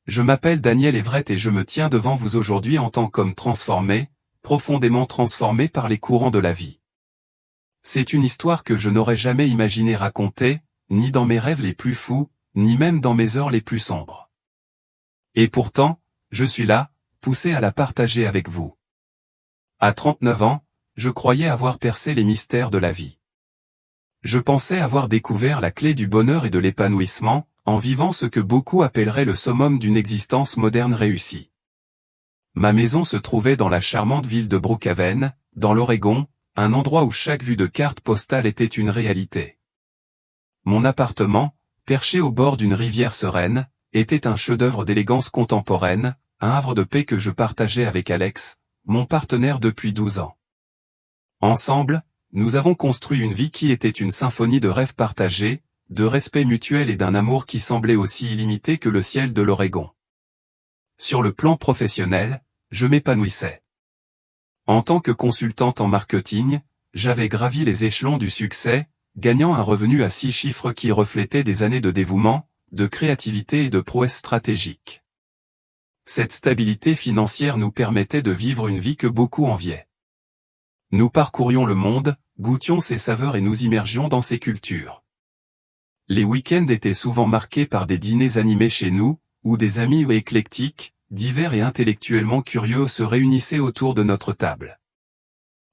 Je m'appelle Daniel Everett et je me tiens devant vous aujourd'hui en tant qu'homme transformé, profondément transformé par les courants de la vie. C'est une histoire que je n'aurais jamais imaginé raconter, ni dans mes rêves les plus fous, ni même dans mes heures les plus sombres. Et pourtant, je suis là, poussé à la partager avec vous. À 39 ans, je croyais avoir percé les mystères de la vie. Je pensais avoir découvert la clé du bonheur et de l'épanouissement, en vivant ce que beaucoup appelleraient le summum d'une existence moderne réussie. Ma maison se trouvait dans la charmante ville de Brookhaven, dans l'Oregon, un endroit où chaque vue de carte postale était une réalité. Mon appartement, perché au bord d'une rivière sereine, était un chef-d'œuvre d'élégance contemporaine, un havre de paix que je partageais avec Alex, mon partenaire depuis 12 ans. Ensemble, nous avons construit une vie qui était une symphonie de rêves partagés, de respect mutuel et d'un amour qui semblait aussi illimité que le ciel de l'Oregon. Sur le plan professionnel, je m'épanouissais. En tant que consultante en marketing, j'avais gravi les échelons du succès, gagnant un revenu à 6 chiffres qui reflétait des années de dévouement, de créativité et de prouesse stratégique. Cette stabilité financière nous permettait de vivre une vie que beaucoup enviaient. Nous parcourions le monde, goûtions ses saveurs et nous immergions dans ses cultures. Les week-ends étaient souvent marqués par des dîners animés chez nous, où des amis éclectiques, divers et intellectuellement curieux se réunissaient autour de notre table.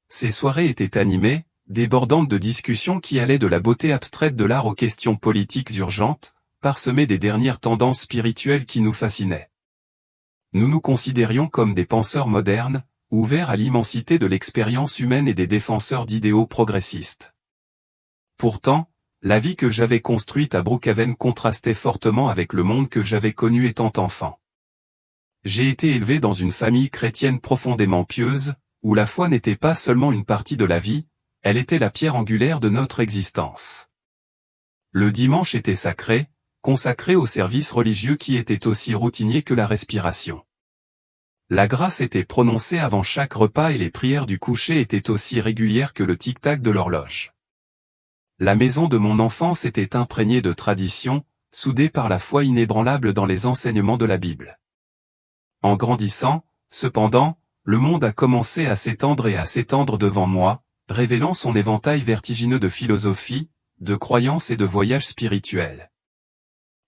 Ces soirées étaient animées, débordantes de discussions qui allaient de la beauté abstraite de l'art aux questions politiques urgentes, parsemées des dernières tendances spirituelles qui nous fascinaient. Nous nous considérions comme des penseurs modernes, ouverts à l'immensité de l'expérience humaine et des défenseurs d'idéaux progressistes. Pourtant, la vie que j'avais construite à Brookhaven contrastait fortement avec le monde que j'avais connu étant enfant. J'ai été élevé dans une famille chrétienne profondément pieuse, où la foi n'était pas seulement une partie de la vie, elle était la pierre angulaire de notre existence. Le dimanche était sacré, consacré au service religieux qui était aussi routinier que la respiration. La grâce était prononcée avant chaque repas et les prières du coucher étaient aussi régulières que le tic-tac de l'horloge. La maison de mon enfance était imprégnée de traditions, soudée par la foi inébranlable dans les enseignements de la Bible. En grandissant, cependant, le monde a commencé à s'étendre et à s'étendre devant moi, révélant son éventail vertigineux de philosophie, de croyances et de voyages spirituels.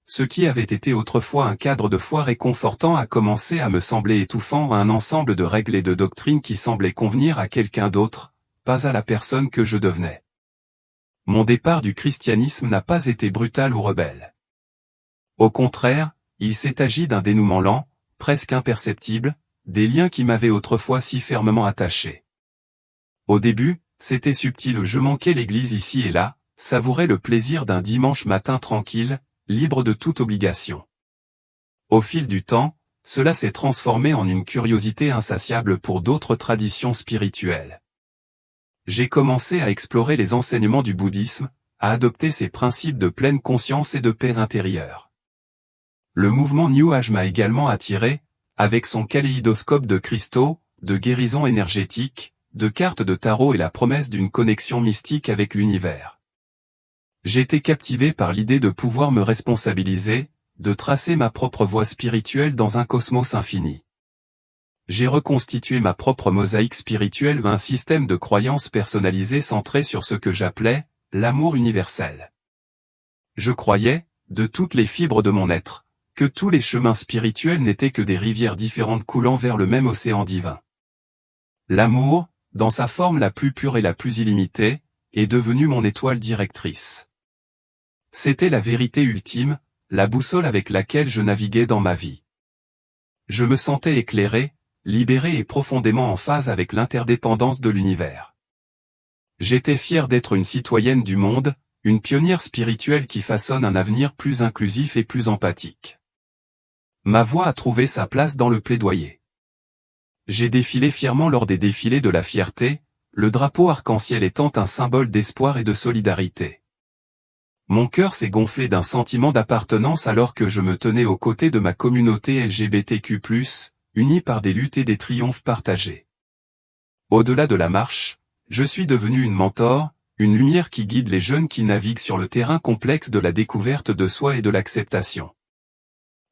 Ce qui avait été autrefois un cadre de foi réconfortant a commencé à me sembler étouffant, un ensemble de règles et de doctrines qui semblaient convenir à quelqu'un d'autre, pas à la personne que je devenais. Mon départ du christianisme n'a pas été brutal ou rebelle. Au contraire, il s'est agi d'un dénouement lent, presque imperceptible, des liens qui m'avaient autrefois si fermement attaché. Au début, c'était subtil, je manquais l'église ici et là, savourais le plaisir d'un dimanche matin tranquille, libre de toute obligation. Au fil du temps, cela s'est transformé en une curiosité insatiable pour d'autres traditions spirituelles. J'ai commencé à explorer les enseignements du bouddhisme, à adopter ses principes de pleine conscience et de paix intérieure. Le mouvement New Age m'a également attiré, avec son kaléidoscope de cristaux, de guérison énergétique, de cartes de tarot et la promesse d'une connexion mystique avec l'univers. J'étais captivé par l'idée de pouvoir me responsabiliser, de tracer ma propre voie spirituelle dans un cosmos infini. J'ai reconstitué ma propre mosaïque spirituelle, un système de croyances personnalisées centré sur ce que j'appelais l'amour universel. Je croyais, de toutes les fibres de mon être, que tous les chemins spirituels n'étaient que des rivières différentes coulant vers le même océan divin. L'amour, dans sa forme la plus pure et la plus illimitée, est devenu mon étoile directrice. C'était la vérité ultime, la boussole avec laquelle je naviguais dans ma vie. Je me sentais éclairé, libéré et profondément en phase avec l'interdépendance de l'univers. J'étais fier d'être une citoyenne du monde, une pionnière spirituelle qui façonne un avenir plus inclusif et plus empathique. Ma voix a trouvé sa place dans le plaidoyer. J'ai défilé fièrement lors des défilés de la fierté, le drapeau arc-en-ciel étant un symbole d'espoir et de solidarité. Mon cœur s'est gonflé d'un sentiment d'appartenance alors que je me tenais aux côtés de ma communauté LGBTQ+, unis par des luttes et des triomphes partagés. Au-delà de la marche, je suis devenu une mentor, une lumière qui guide les jeunes qui naviguent sur le terrain complexe de la découverte de soi et de l'acceptation.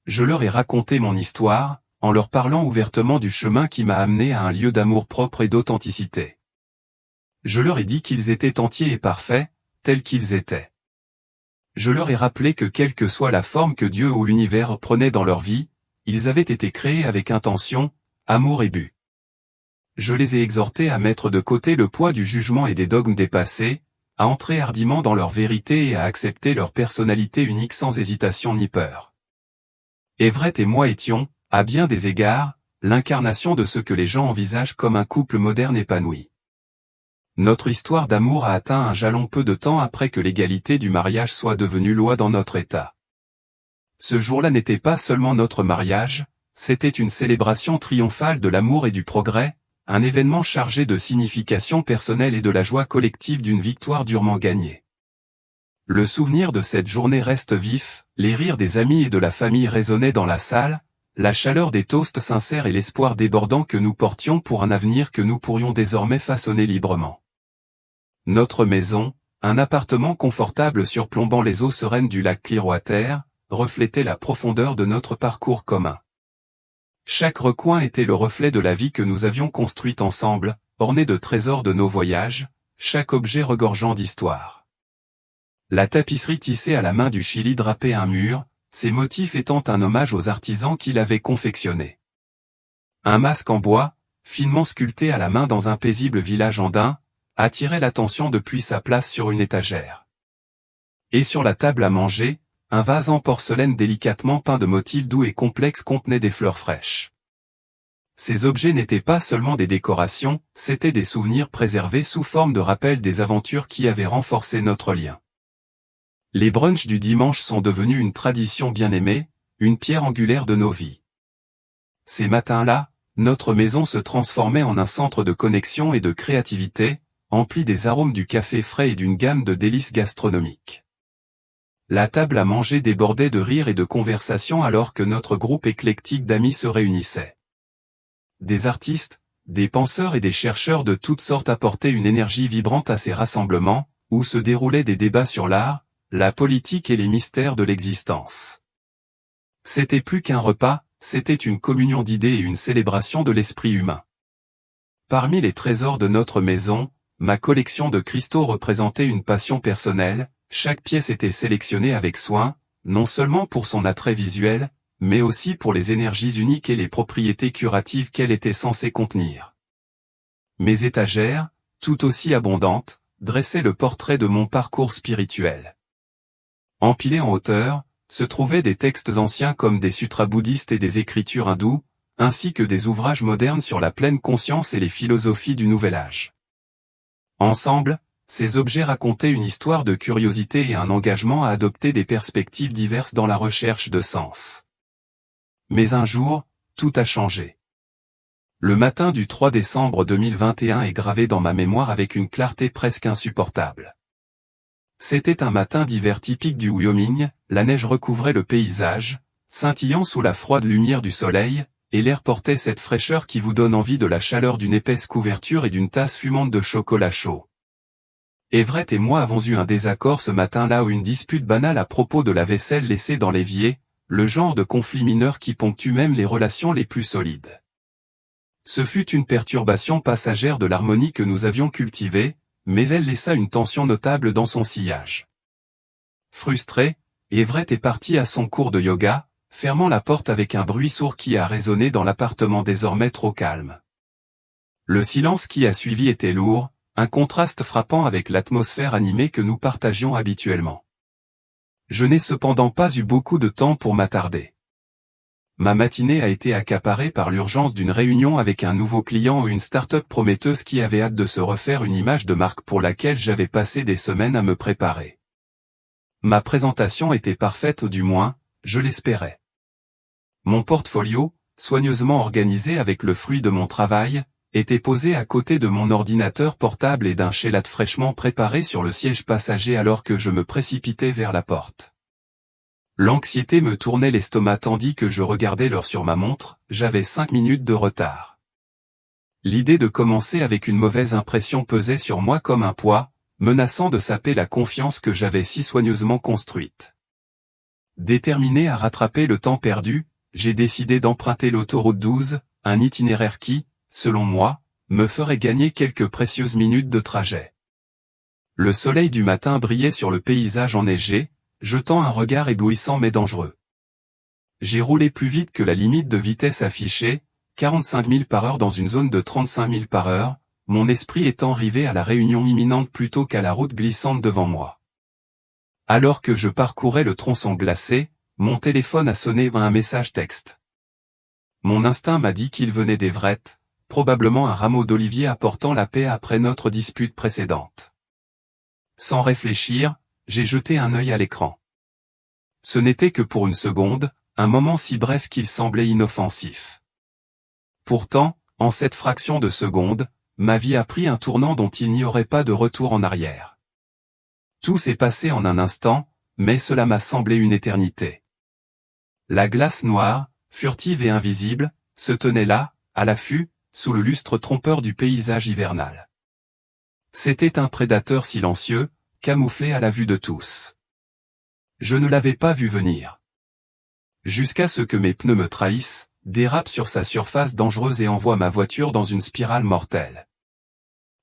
Je leur ai raconté mon histoire, en leur parlant ouvertement du chemin qui m'a amené à un lieu d'amour propre et d'authenticité. Je leur ai dit qu'ils étaient entiers et parfaits, tels qu'ils étaient. Je leur ai rappelé que quelle que soit la forme que Dieu ou l'univers prenait dans leur vie, ils avaient été créés avec intention, amour et but. Je les ai exhortés à mettre de côté le poids du jugement et des dogmes dépassés, à entrer hardiment dans leur vérité et à accepter leur personnalité unique sans hésitation ni peur. Everett et moi étions, à bien des égards, l'incarnation de ce que les gens envisagent comme un couple moderne épanoui. Notre histoire d'amour a atteint un jalon peu de temps après que l'égalité du mariage soit devenue loi dans notre État. Ce jour-là n'était pas seulement notre mariage, c'était une célébration triomphale de l'amour et du progrès, un événement chargé de signification personnelle et de la joie collective d'une victoire durement gagnée. Le souvenir de cette journée reste vif, les rires des amis et de la famille résonnaient dans la salle, la chaleur des toasts sincères et l'espoir débordant que nous portions pour un avenir que nous pourrions désormais façonner librement. Notre maison, un appartement confortable surplombant les eaux sereines du lac Clearwater, reflétait la profondeur de notre parcours commun. Chaque recoin était le reflet de la vie que nous avions construite ensemble, ornée de trésors de nos voyages, chaque objet regorgeant d'histoire. La tapisserie tissée à la main du Chili drapait un mur, ses motifs étant un hommage aux artisans qui l'avaient confectionné. Un masque en bois, finement sculpté à la main dans un paisible village andin, attirait l'attention depuis sa place sur une étagère. Et sur la table à manger, un vase en porcelaine délicatement peint de motifs doux et complexes contenait des fleurs fraîches. Ces objets n'étaient pas seulement des décorations, c'étaient des souvenirs préservés sous forme de rappel des aventures qui avaient renforcé notre lien. Les brunchs du dimanche sont devenus une tradition bien aimée, une pierre angulaire de nos vies. Ces matins-là, notre maison se transformait en un centre de connexion et de créativité, empli des arômes du café frais et d'une gamme de délices gastronomiques. La table à manger débordait de rires et de conversations alors que notre groupe éclectique d'amis se réunissait. Des artistes, des penseurs et des chercheurs de toutes sortes apportaient une énergie vibrante à ces rassemblements, où se déroulaient des débats sur l'art, la politique et les mystères de l'existence. C'était plus qu'un repas, c'était une communion d'idées et une célébration de l'esprit humain. Parmi les trésors de notre maison, ma collection de cristaux représentait une passion personnelle. Chaque pièce était sélectionnée avec soin, non seulement pour son attrait visuel, mais aussi pour les énergies uniques et les propriétés curatives qu'elle était censée contenir. Mes étagères, tout aussi abondantes, dressaient le portrait de mon parcours spirituel. Empilés en hauteur, se trouvaient des textes anciens comme des sutras bouddhistes et des écritures hindoues, ainsi que des ouvrages modernes sur la pleine conscience et les philosophies du Nouvel Âge. Ensemble, ces objets racontaient une histoire de curiosité et un engagement à adopter des perspectives diverses dans la recherche de sens. Mais un jour, tout a changé. Le matin du 3 décembre 2021 est gravé dans ma mémoire avec une clarté presque insupportable. C'était un matin d'hiver typique du Wyoming, la neige recouvrait le paysage, scintillant sous la froide lumière du soleil, et l'air portait cette fraîcheur qui vous donne envie de la chaleur d'une épaisse couverture et d'une tasse fumante de chocolat chaud. Everett et moi avons eu un désaccord ce matin-là ou une dispute banale à propos de la vaisselle laissée dans l'évier, le genre de conflit mineur qui ponctue même les relations les plus solides. Ce fut une perturbation passagère de l'harmonie que nous avions cultivée, mais elle laissa une tension notable dans son sillage. Frustré, Everett est parti à son cours de yoga, fermant la porte avec un bruit sourd qui a résonné dans l'appartement désormais trop calme. Le silence qui a suivi était lourd, un contraste frappant avec l'atmosphère animée que nous partagions habituellement. Je n'ai cependant pas eu beaucoup de temps pour m'attarder. Ma matinée a été accaparée par l'urgence d'une réunion avec un nouveau client ou une start-up prometteuse qui avait hâte de se refaire une image de marque pour laquelle j'avais passé des semaines à me préparer. Ma présentation était parfaite ou du moins, je l'espérais. Mon portfolio, soigneusement organisé avec le fruit de mon travail, était posé à côté de mon ordinateur portable et d'un chélat fraîchement préparé sur le siège passager alors que je me précipitais vers la porte. L'anxiété me tournait l'estomac tandis que je regardais l'heure sur ma montre, j'avais 5 minutes de retard. L'idée de commencer avec une mauvaise impression pesait sur moi comme un poids, menaçant de saper la confiance que j'avais si soigneusement construite. Déterminé à rattraper le temps perdu, j'ai décidé d'emprunter l'autoroute 12, un itinéraire qui, selon moi, me ferait gagner quelques précieuses minutes de trajet. Le soleil du matin brillait sur le paysage enneigé, jetant un regard éblouissant mais dangereux. J'ai roulé plus vite que la limite de vitesse affichée, 45 000 par heure dans une zone de 35 000 par heure, mon esprit étant rivé à la réunion imminente plutôt qu'à la route glissante devant moi. Alors que je parcourais le tronçon glacé, mon téléphone a sonné un message texte. Mon instinct m'a dit qu'il venait d'Everett, probablement un rameau d'olivier apportant la paix après notre dispute précédente. Sans réfléchir, j'ai jeté un œil à l'écran. Ce n'était que pour une seconde, un moment si bref qu'il semblait inoffensif. Pourtant, en cette fraction de seconde, ma vie a pris un tournant dont il n'y aurait pas de retour en arrière. Tout s'est passé en un instant, mais cela m'a semblé une éternité. La glace noire, furtive et invisible, se tenait là, à l'affût, sous le lustre trompeur du paysage hivernal. C'était un prédateur silencieux, camouflé à la vue de tous. Je ne l'avais pas vu venir. Jusqu'à ce que mes pneus me trahissent, dérape sur sa surface dangereuse et envoie ma voiture dans une spirale mortelle.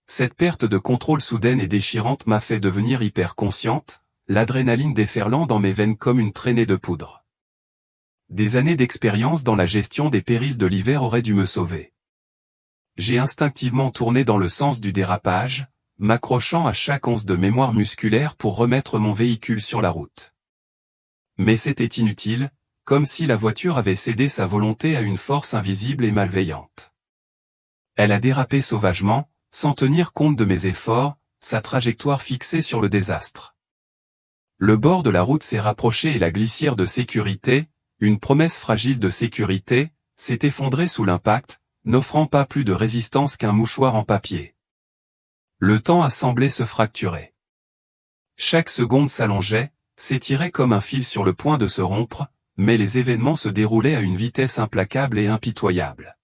Cette perte de contrôle soudaine et déchirante m'a fait devenir hyper consciente, l'adrénaline déferlant dans mes veines comme une traînée de poudre. Des années d'expérience dans la gestion des périls de l'hiver auraient dû me sauver. J'ai instinctivement tourné dans le sens du dérapage, m'accrochant à chaque once de mémoire musculaire pour remettre mon véhicule sur la route. Mais c'était inutile, comme si la voiture avait cédé sa volonté à une force invisible et malveillante. Elle a dérapé sauvagement, sans tenir compte de mes efforts, sa trajectoire fixée sur le désastre. Le bord de la route s'est rapproché et la glissière de sécurité, une promesse fragile de sécurité, s'est effondrée sous l'impact, n'offrant pas plus de résistance qu'un mouchoir en papier. Le temps a semblé se fracturer. Chaque seconde s'allongeait, s'étirait comme un fil sur le point de se rompre, mais les événements se déroulaient à une vitesse implacable et impitoyable.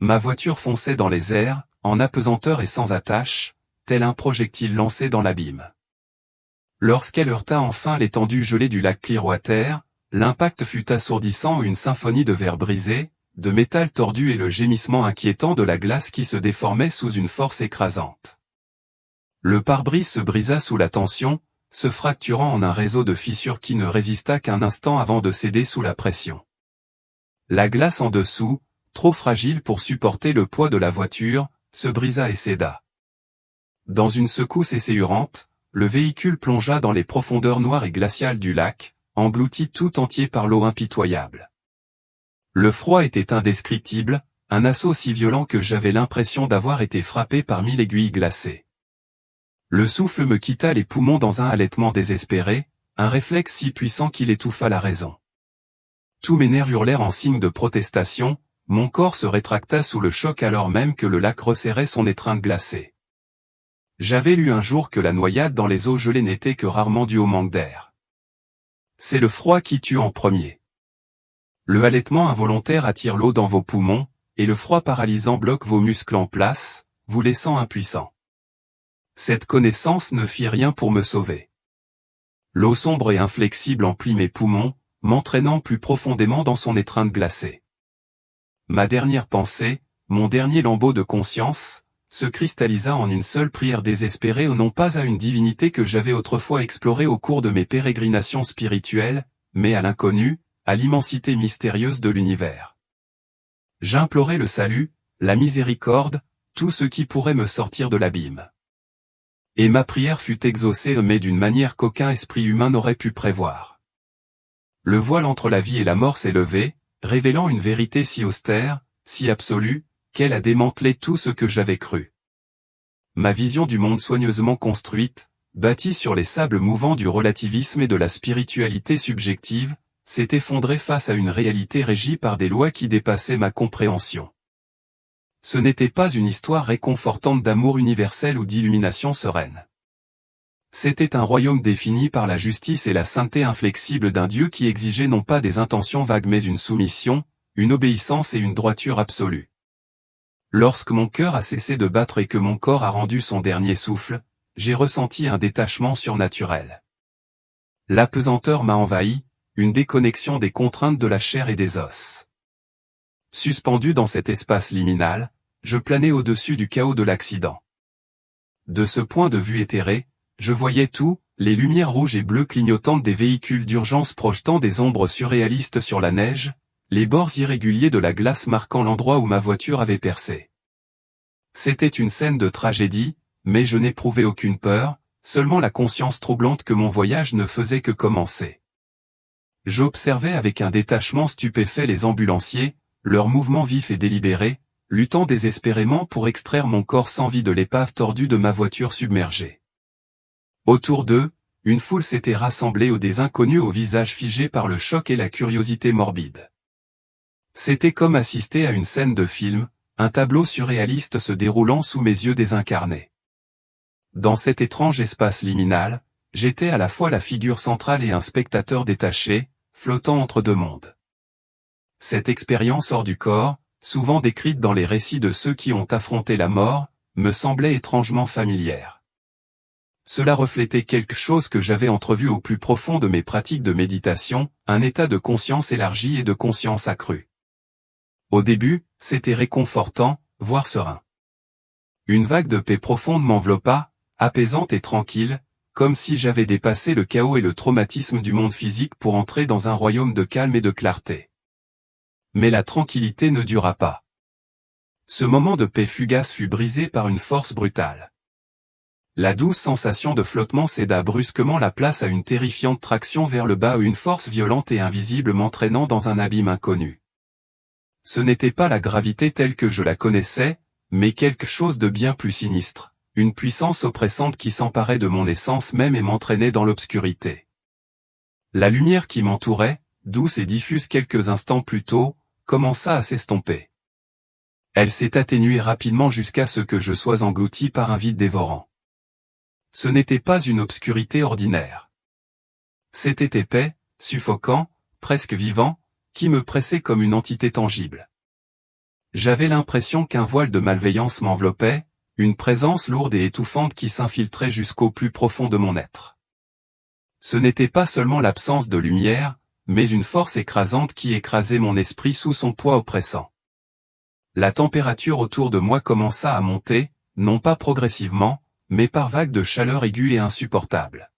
Ma voiture fonçait dans les airs, en apesanteur et sans attache, tel un projectile lancé dans l'abîme. Lorsqu'elle heurta enfin l'étendue gelée du lac Clearwater, l'impact fut assourdissant, une symphonie de verre brisé, de métal tordu et le gémissement inquiétant de la glace qui se déformait sous une force écrasante. Le pare-brise se brisa sous la tension, se fracturant en un réseau de fissures qui ne résista qu'un instant avant de céder sous la pression. La glace en dessous, trop fragile pour supporter le poids de la voiture, se brisa et céda. Dans une secousse esséurante, le véhicule plongea dans les profondeurs noires et glaciales du lac, englouti tout entier par l'eau impitoyable. Le froid était indescriptible, un assaut si violent que j'avais l'impression d'avoir été frappé par 1000 aiguilles glacées. Le souffle me quitta les poumons dans un halètement désespéré, un réflexe si puissant qu'il étouffa la raison. Tous mes nerfs hurlèrent en signe de protestation, mon corps se rétracta sous le choc alors même que le lac resserrait son étreinte glacée. J'avais lu un jour que la noyade dans les eaux gelées n'était que rarement due au manque d'air. C'est le froid qui tue en premier. Le halètement involontaire attire l'eau dans vos poumons, et le froid paralysant bloque vos muscles en place, vous laissant impuissant. Cette connaissance ne fit rien pour me sauver. L'eau sombre et inflexible emplit mes poumons, m'entraînant plus profondément dans son étreinte glacée. Ma dernière pensée, mon dernier lambeau de conscience, se cristallisa en une seule prière désespérée non pas à une divinité que j'avais autrefois explorée au cours de mes pérégrinations spirituelles, mais à l'inconnu, à l'immensité mystérieuse de l'univers. J'implorais le salut, la miséricorde, tout ce qui pourrait me sortir de l'abîme. Et ma prière fut exaucée mais d'une manière qu'aucun esprit humain n'aurait pu prévoir. Le voile entre la vie et la mort s'est levé, révélant une vérité si austère, si absolue, qu'elle a démantelé tout ce que j'avais cru. Ma vision du monde soigneusement construite, bâtie sur les sables mouvants du relativisme et de la spiritualité subjective, s'est effondrée face à une réalité régie par des lois qui dépassaient ma compréhension. Ce n'était pas une histoire réconfortante d'amour universel ou d'illumination sereine. C'était un royaume défini par la justice et la sainteté inflexible d'un Dieu qui exigeait non pas des intentions vagues mais une soumission, une obéissance et une droiture absolue. Lorsque mon cœur a cessé de battre et que mon corps a rendu son dernier souffle, j'ai ressenti un détachement surnaturel. L'apesanteur m'a envahi, une déconnexion des contraintes de la chair et des os. Suspendu dans cet espace liminal, je planais au-dessus du chaos de l'accident. De ce point de vue éthéré, je voyais tout, les lumières rouges et bleues clignotantes des véhicules d'urgence projetant des ombres surréalistes sur la neige, les bords irréguliers de la glace marquant l'endroit où ma voiture avait percé. C'était une scène de tragédie, mais je n'éprouvais aucune peur, seulement la conscience troublante que mon voyage ne faisait que commencer. J'observais avec un détachement stupéfait les ambulanciers, leurs mouvements vifs et délibérés, luttant désespérément pour extraire mon corps sans vie de l'épave tordue de ma voiture submergée. Autour d'eux, une foule s'était rassemblée ou des inconnus au visage figé par le choc et la curiosité morbide. C'était comme assister à une scène de film, un tableau surréaliste se déroulant sous mes yeux désincarnés. Dans cet étrange espace liminal, j'étais à la fois la figure centrale et un spectateur détaché, flottant entre deux mondes. Cette expérience hors du corps, souvent décrite dans les récits de ceux qui ont affronté la mort, me semblait étrangement familière. Cela reflétait quelque chose que j'avais entrevu au plus profond de mes pratiques de méditation, un état de conscience élargi et de conscience accrue. Au début, c'était réconfortant, voire serein. Une vague de paix profonde m'enveloppa, apaisante et tranquille, comme si j'avais dépassé le chaos et le traumatisme du monde physique pour entrer dans un royaume de calme et de clarté. Mais la tranquillité ne dura pas. Ce moment de paix fugace fut brisé par une force brutale. La douce sensation de flottement céda brusquement la place à une terrifiante traction vers le bas où une force violente et invisible m'entraînant dans un abîme inconnu. Ce n'était pas la gravité telle que je la connaissais, mais quelque chose de bien plus sinistre, une puissance oppressante qui s'emparait de mon essence même et m'entraînait dans l'obscurité. La lumière qui m'entourait, douce et diffuse quelques instants plus tôt, commença à s'estomper. Elle s'est atténuée rapidement jusqu'à ce que je sois englouti par un vide dévorant. Ce n'était pas une obscurité ordinaire. C'était épais, suffocant, presque vivant, qui me pressait comme une entité tangible. J'avais l'impression qu'un voile de malveillance m'enveloppait, une présence lourde et étouffante qui s'infiltrait jusqu'au plus profond de mon être. Ce n'était pas seulement l'absence de lumière, mais une force écrasante qui écrasait mon esprit sous son poids oppressant. La température autour de moi commença à monter, non pas progressivement, mais par vagues de chaleur aiguë et insupportable.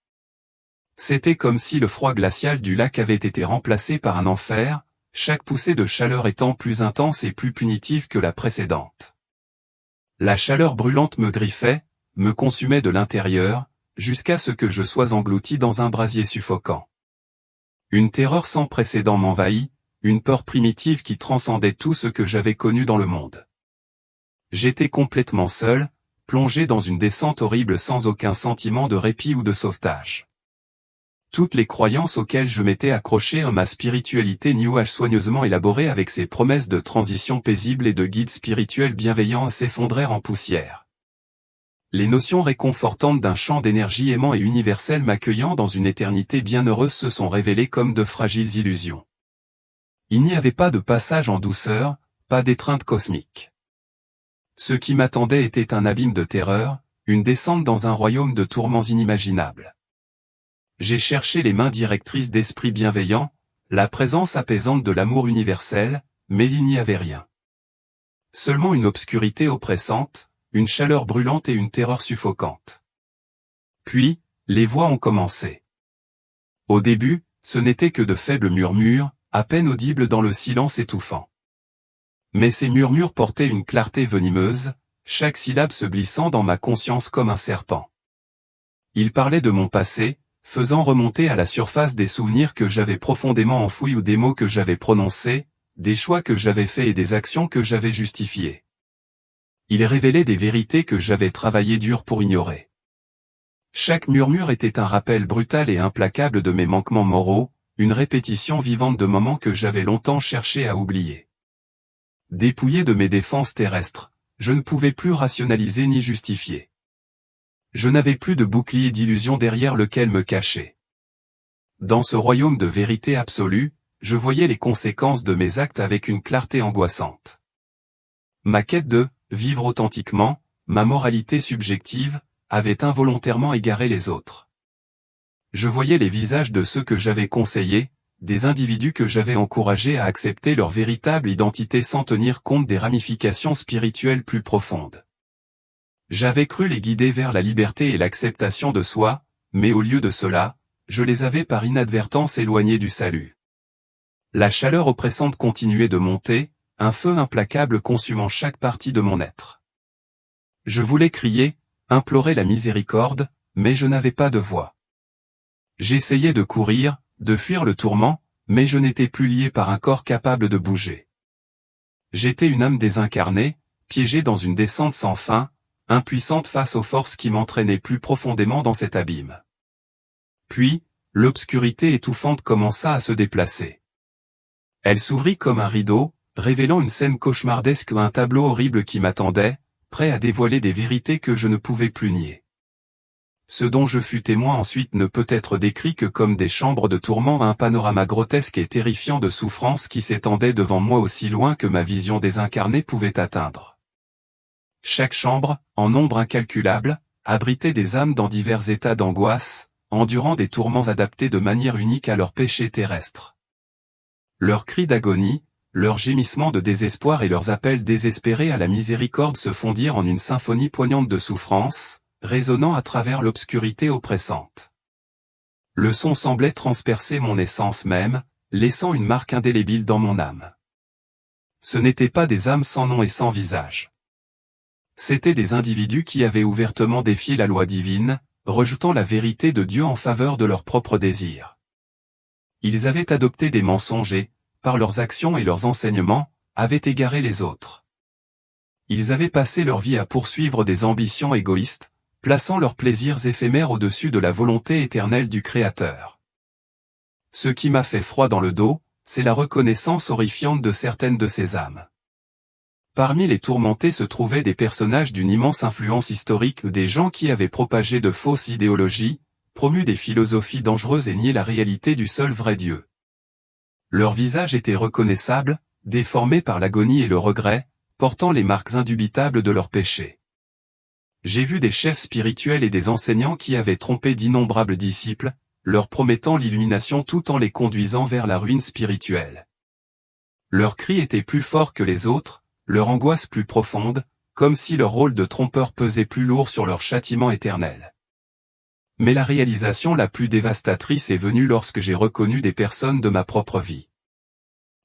C'était comme si le froid glacial du lac avait été remplacé par un enfer, chaque poussée de chaleur étant plus intense et plus punitive que la précédente. La chaleur brûlante me griffait, me consumait de l'intérieur, jusqu'à ce que je sois englouti dans un brasier suffocant. Une terreur sans précédent m'envahit, une peur primitive qui transcendait tout ce que j'avais connu dans le monde. J'étais complètement seul, plongé dans une descente horrible sans aucun sentiment de répit ou de sauvetage. Toutes les croyances auxquelles je m'étais accroché ma spiritualité New Age soigneusement élaborée avec ses promesses de transition paisible et de guides spirituels bienveillants s'effondrèrent en poussière. Les notions réconfortantes d'un champ d'énergie aimant et universel m'accueillant dans une éternité bienheureuse se sont révélées comme de fragiles illusions. Il n'y avait pas de passage en douceur, pas d'étreinte cosmique. Ce qui m'attendait était un abîme de terreur, une descente dans un royaume de tourments inimaginables. J'ai cherché les mains directrices d'esprits bienveillants, la présence apaisante de l'amour universel, mais il n'y avait rien. Seulement une obscurité oppressante, une chaleur brûlante et une terreur suffocante. Puis, les voix ont commencé. Au début, ce n'étaient que de faibles murmures, à peine audibles dans le silence étouffant. Mais ces murmures portaient une clarté venimeuse, chaque syllabe se glissant dans ma conscience comme un serpent. Ils parlaient de mon passé, faisant remonter à la surface des souvenirs que j'avais profondément enfouis ou des mots que j'avais prononcés, des choix que j'avais faits et des actions que j'avais justifiées. Ils révélaient des vérités que j'avais travaillé dur pour ignorer. Chaque murmure était un rappel brutal et implacable de mes manquements moraux, une répétition vivante de moments que j'avais longtemps cherché à oublier. Dépouillé de mes défenses terrestres, je ne pouvais plus rationaliser ni justifier. Je n'avais plus de bouclier d'illusion derrière lequel me cacher. Dans ce royaume de vérité absolue, je voyais les conséquences de mes actes avec une clarté angoissante. Ma quête de « vivre authentiquement », ma moralité subjective, avait involontairement égaré les autres. Je voyais les visages de ceux que j'avais conseillés, des individus que j'avais encouragés à accepter leur véritable identité sans tenir compte des ramifications spirituelles plus profondes. J'avais cru les guider vers la liberté et l'acceptation de soi, mais au lieu de cela, je les avais par inadvertance éloignés du salut. La chaleur oppressante continuait de monter, un feu implacable consumant chaque partie de mon être. Je voulais crier, implorer la miséricorde, mais je n'avais pas de voix. J'essayais de courir, de fuir le tourment, mais je n'étais plus lié par un corps capable de bouger. J'étais une âme désincarnée, piégée dans une descente sans fin, impuissante face aux forces qui m'entraînaient plus profondément dans cet abîme. Puis, l'obscurité étouffante commença à se déplacer. Elle s'ouvrit comme un rideau, révélant une scène cauchemardesque, un tableau horrible qui m'attendait, prêt à dévoiler des vérités que je ne pouvais plus nier. Ce dont je fus témoin ensuite ne peut être décrit que comme des chambres de tourment, un panorama grotesque et terrifiant de souffrance qui s'étendait devant moi aussi loin que ma vision désincarnée pouvait atteindre. Chaque chambre, en nombre incalculable, abritait des âmes dans divers états d'angoisse, endurant des tourments adaptés de manière unique à leurs péchés terrestres. Leurs cris d'agonie, leurs gémissements de désespoir et leurs appels désespérés à la miséricorde se fondirent en une symphonie poignante de souffrance, résonnant à travers l'obscurité oppressante. Le son semblait transpercer mon essence même, laissant une marque indélébile dans mon âme. Ce n'étaient pas des âmes sans nom et sans visage. C'étaient des individus qui avaient ouvertement défié la loi divine, rejetant la vérité de Dieu en faveur de leurs propres désirs. Ils avaient adopté des mensonges et, par leurs actions et leurs enseignements, avaient égaré les autres. Ils avaient passé leur vie à poursuivre des ambitions égoïstes, plaçant leurs plaisirs éphémères au-dessus de la volonté éternelle du Créateur. Ce qui m'a fait froid dans le dos, c'est la reconnaissance horrifiante de certaines de ces âmes. Parmi les tourmentés se trouvaient des personnages d'une immense influence historique, des gens qui avaient propagé de fausses idéologies, promu des philosophies dangereuses et nié la réalité du seul vrai Dieu. Leurs visages étaient reconnaissables, déformés par l'agonie et le regret, portant les marques indubitables de leurs péchés. J'ai vu des chefs spirituels et des enseignants qui avaient trompé d'innombrables disciples, leur promettant l'illumination tout en les conduisant vers la ruine spirituelle. Leurs cris étaient plus forts que les autres, leur angoisse plus profonde, comme si leur rôle de trompeur pesait plus lourd sur leur châtiment éternel. Mais la réalisation la plus dévastatrice est venue lorsque j'ai reconnu des personnes de ma propre vie.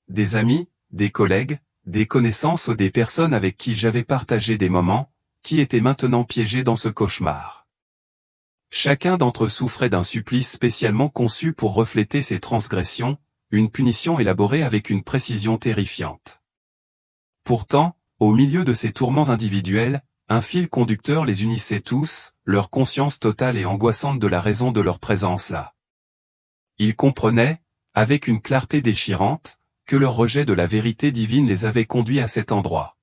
Des amis, des collègues, des connaissances ou des personnes avec qui j'avais partagé des moments, qui étaient maintenant piégés dans ce cauchemar. Chacun d'entre eux souffrait d'un supplice spécialement conçu pour refléter ses transgressions, une punition élaborée avec une précision terrifiante. Pourtant, au milieu de ces tourments individuels, un fil conducteur les unissait tous, leur conscience totale et angoissante de la raison de leur présence là. Ils comprenaient, avec une clarté déchirante, que leur rejet de la vérité divine les avait conduits à cet endroit.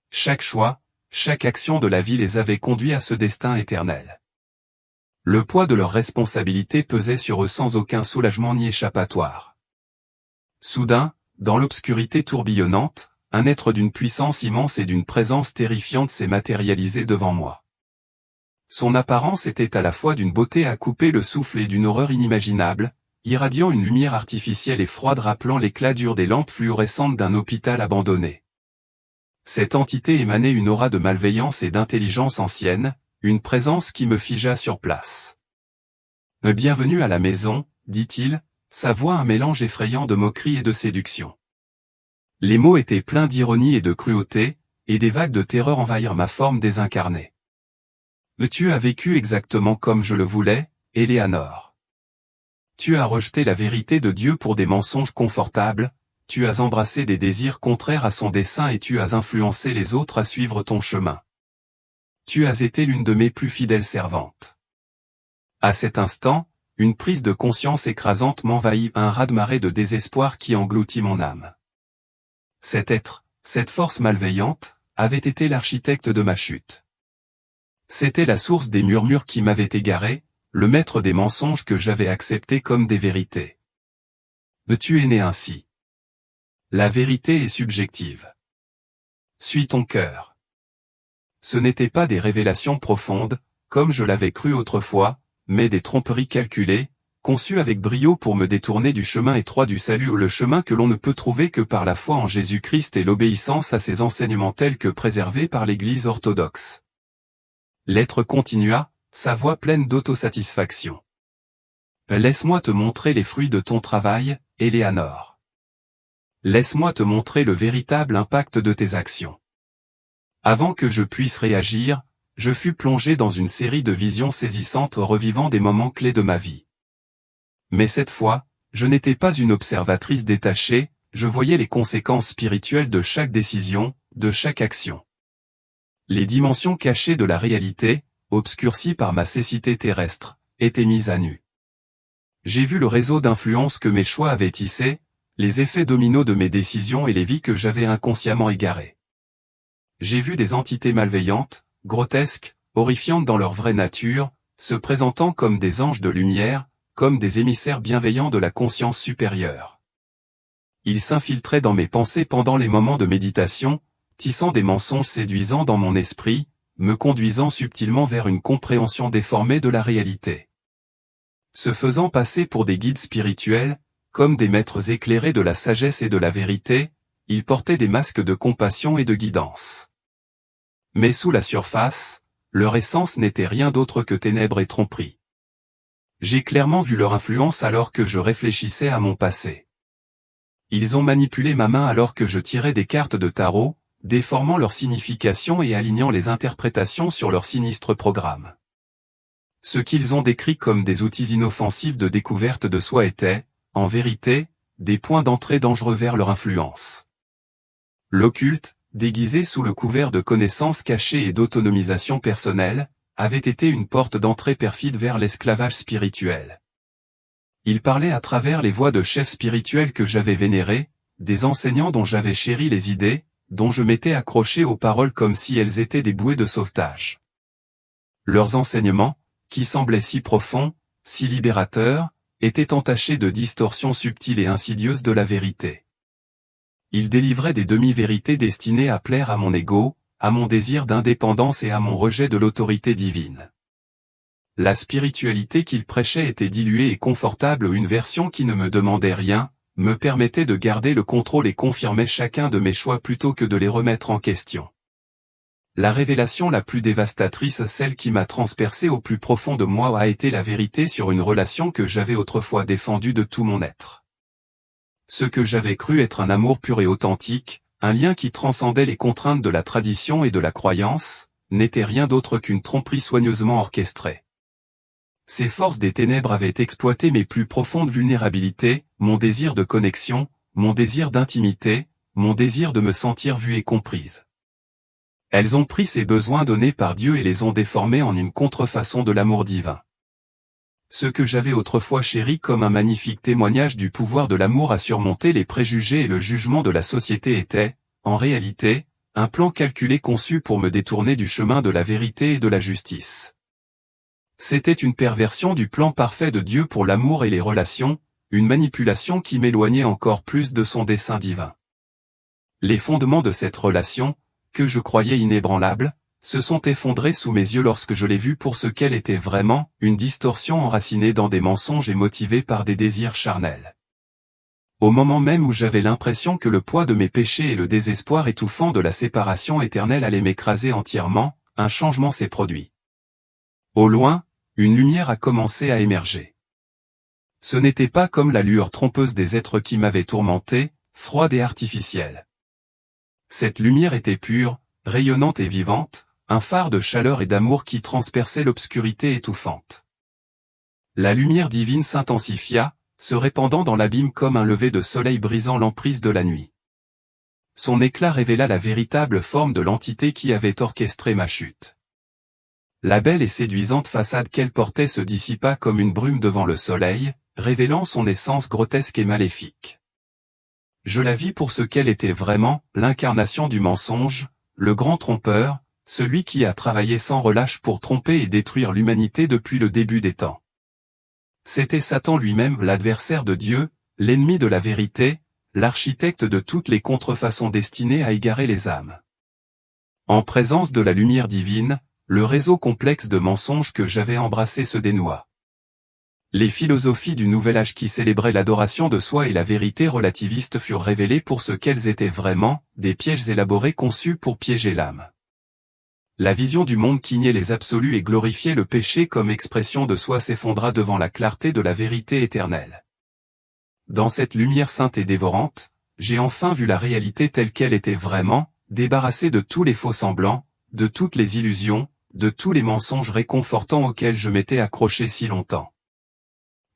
Chaque choix, chaque action de la vie les avait conduits à ce destin éternel. Le poids de leurs responsabilités pesait sur eux sans aucun soulagement ni échappatoire. Soudain, dans l'obscurité tourbillonnante, un être d'une puissance immense et d'une présence terrifiante s'est matérialisé devant moi. Son apparence était à la fois d'une beauté à couper le souffle et d'une horreur inimaginable, irradiant une lumière artificielle et froide rappelant l'éclat dur des lampes fluorescentes d'un hôpital abandonné. Cette entité émanait une aura de malveillance et d'intelligence ancienne, une présence qui me figea sur place. « Bienvenue à la maison », dit-il, sa voix un mélange effrayant de moquerie et de séduction. Les mots étaient pleins d'ironie et de cruauté, et des vagues de terreur envahirent ma forme désincarnée. « Tu as vécu exactement comme je le voulais, Éléanore. Tu as rejeté la vérité de Dieu pour des mensonges confortables, tu as embrassé des désirs contraires à son dessein et tu as influencé les autres à suivre ton chemin. Tu as été l'une de mes plus fidèles servantes. » À cet instant, une prise de conscience écrasante m'envahit, un raz-de-marée de désespoir qui engloutit mon âme. Cet être, cette force malveillante, avait été l'architecte de ma chute. C'était la source des murmures qui m'avaient égaré, le maître des mensonges que j'avais acceptés comme des vérités. Tu es né ainsi. La vérité est subjective. Suis ton cœur. Ce n'étaient pas des révélations profondes, comme je l'avais cru autrefois, mais des tromperies calculées, conçu avec brio pour me détourner du chemin étroit du salut, le chemin que l'on ne peut trouver que par la foi en Jésus-Christ et l'obéissance à ses enseignements tels que préservés par l'Église orthodoxe. L'être continua, sa voix pleine d'autosatisfaction. Laisse-moi te montrer les fruits de ton travail, Éléanore. Laisse-moi te montrer le véritable impact de tes actions. Avant que je puisse réagir, je fus plongé dans une série de visions saisissantes revivant des moments clés de ma vie. Mais cette fois, je n'étais pas une observatrice détachée, je voyais les conséquences spirituelles de chaque décision, de chaque action. Les dimensions cachées de la réalité, obscurcies par ma cécité terrestre, étaient mises à nu. J'ai vu le réseau d'influence que mes choix avaient tissé, les effets dominos de mes décisions et les vies que j'avais inconsciemment égarées. J'ai vu des entités malveillantes, grotesques, horrifiantes dans leur vraie nature, se présentant comme des anges de lumière, comme des émissaires bienveillants de la conscience supérieure. Ils s'infiltraient dans mes pensées pendant les moments de méditation, tissant des mensonges séduisants dans mon esprit, me conduisant subtilement vers une compréhension déformée de la réalité. Se faisant passer pour des guides spirituels, comme des maîtres éclairés de la sagesse et de la vérité, ils portaient des masques de compassion et de guidance. Mais sous la surface, leur essence n'était rien d'autre que ténèbres et tromperies. J'ai clairement vu leur influence alors que je réfléchissais à mon passé. Ils ont manipulé ma main alors que je tirais des cartes de tarot, déformant leur signification et alignant les interprétations sur leur sinistre programme. Ce qu'ils ont décrit comme des outils inoffensifs de découverte de soi étaient, en vérité, des points d'entrée dangereux vers leur influence. L'occulte, déguisé sous le couvert de connaissances cachées et d'autonomisation personnelle, avait été une porte d'entrée perfide vers l'esclavage spirituel. Il parlait à travers les voix de chefs spirituels que j'avais vénérés, des enseignants dont j'avais chéri les idées, dont je m'étais accroché aux paroles comme si elles étaient des bouées de sauvetage. Leurs enseignements, qui semblaient si profonds, si libérateurs, étaient entachés de distorsions subtiles et insidieuses de la vérité. Ils délivraient des demi-vérités destinées à plaire à mon ego, à mon désir d'indépendance et à mon rejet de l'autorité divine. La spiritualité qu'ils prêchaient était diluée et confortable, une version qui ne me demandait rien, me permettait de garder le contrôle et confirmait chacun de mes choix plutôt que de les remettre en question. La révélation la plus dévastatrice, celle qui m'a transpercé au plus profond de moi, a été la vérité sur une relation que j'avais autrefois défendue de tout mon être. Ce que j'avais cru être un amour pur et authentique, un lien qui transcendait les contraintes de la tradition et de la croyance, n'était rien d'autre qu'une tromperie soigneusement orchestrée. Ces forces des ténèbres avaient exploité mes plus profondes vulnérabilités, mon désir de connexion, mon désir d'intimité, mon désir de me sentir vue et comprise. Elles ont pris ces besoins donnés par Dieu et les ont déformés en une contrefaçon de l'amour divin. Ce que j'avais autrefois chéri comme un magnifique témoignage du pouvoir de l'amour à surmonter les préjugés et le jugement de la société était, en réalité, un plan calculé conçu pour me détourner du chemin de la vérité et de la justice. C'était une perversion du plan parfait de Dieu pour l'amour et les relations, une manipulation qui m'éloignait encore plus de son dessein divin. Les fondements de cette relation, que je croyais inébranlables, se sont effondrés sous mes yeux lorsque je l'ai vue pour ce qu'elle était vraiment, une distorsion enracinée dans des mensonges et motivée par des désirs charnels. Au moment même où j'avais l'impression que le poids de mes péchés et le désespoir étouffant de la séparation éternelle allaient m'écraser entièrement, un changement s'est produit. Au loin, une lumière a commencé à émerger. Ce n'était pas comme la lueur trompeuse des êtres qui m'avaient tourmenté, froide et artificielle. Cette lumière était pure, rayonnante et vivante, un phare de chaleur et d'amour qui transperçait l'obscurité étouffante. La lumière divine s'intensifia, se répandant dans l'abîme comme un lever de soleil brisant l'emprise de la nuit. Son éclat révéla la véritable forme de l'entité qui avait orchestré ma chute. La belle et séduisante façade qu'elle portait se dissipa comme une brume devant le soleil, révélant son essence grotesque et maléfique. Je la vis pour ce qu'elle était vraiment, l'incarnation du mensonge, le grand trompeur, celui qui a travaillé sans relâche pour tromper et détruire l'humanité depuis le début des temps. C'était Satan lui-même, l'adversaire de Dieu, l'ennemi de la vérité, l'architecte de toutes les contrefaçons destinées à égarer les âmes. En présence de la lumière divine, le réseau complexe de mensonges que j'avais embrassé se dénoua. Les philosophies du Nouvel Âge qui célébraient l'adoration de soi et la vérité relativiste furent révélées pour ce qu'elles étaient vraiment, des pièges élaborés conçus pour piéger l'âme. La vision du monde qui niait les absolus et glorifiait le péché comme expression de soi s'effondra devant la clarté de la vérité éternelle. Dans cette lumière sainte et dévorante, j'ai enfin vu la réalité telle qu'elle était vraiment, débarrassée de tous les faux semblants, de toutes les illusions, de tous les mensonges réconfortants auxquels je m'étais accroché si longtemps.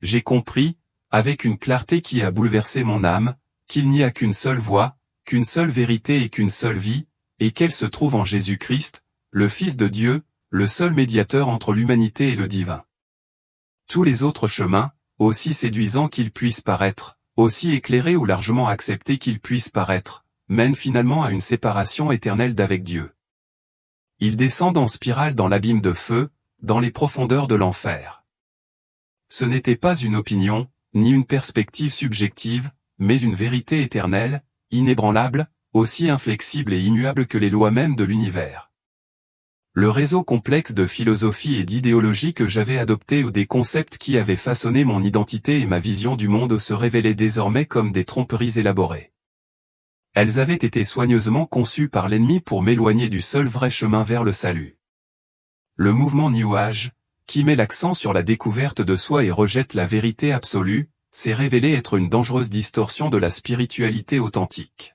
J'ai compris, avec une clarté qui a bouleversé mon âme, qu'il n'y a qu'une seule voie, qu'une seule vérité et qu'une seule vie, et qu'elle se trouve en Jésus-Christ, le Fils de Dieu, le seul médiateur entre l'humanité et le divin. Tous les autres chemins, aussi séduisants qu'ils puissent paraître, aussi éclairés ou largement acceptés qu'ils puissent paraître, mènent finalement à une séparation éternelle d'avec Dieu. Ils descendent en spirale dans l'abîme de feu, dans les profondeurs de l'enfer. Ce n'était pas une opinion, ni une perspective subjective, mais une vérité éternelle, inébranlable, aussi inflexible et immuable que les lois mêmes de l'univers. Le réseau complexe de philosophie et d'idéologie que j'avais adopté ou des concepts qui avaient façonné mon identité et ma vision du monde se révélaient désormais comme des tromperies élaborées. Elles avaient été soigneusement conçues par l'ennemi pour m'éloigner du seul vrai chemin vers le salut. Le mouvement New Age, qui met l'accent sur la découverte de soi et rejette la vérité absolue, s'est révélé être une dangereuse distorsion de la spiritualité authentique.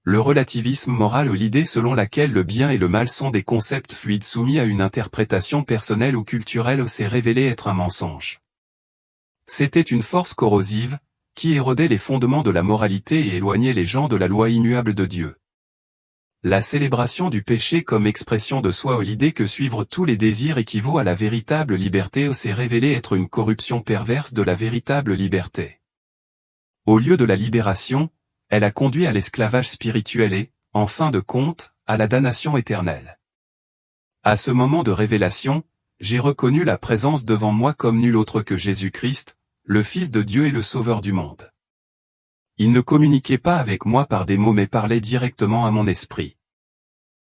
Le relativisme moral ou l'idée selon laquelle le bien et le mal sont des concepts fluides soumis à une interprétation personnelle ou culturelle s'est révélé être un mensonge. C'était une force corrosive, qui érodait les fondements de la moralité et éloignait les gens de la loi immuable de Dieu. La célébration du péché comme expression de soi ou l'idée que suivre tous les désirs équivaut à la véritable liberté s'est révélé être une corruption perverse de la véritable liberté. Au lieu de la libération, elle a conduit à l'esclavage spirituel et, en fin de compte, à la damnation éternelle. À ce moment de révélation, j'ai reconnu la présence devant moi comme nul autre que Jésus-Christ, le Fils de Dieu et le Sauveur du monde. Il ne communiquait pas avec moi par des mots mais parlait directement à mon esprit.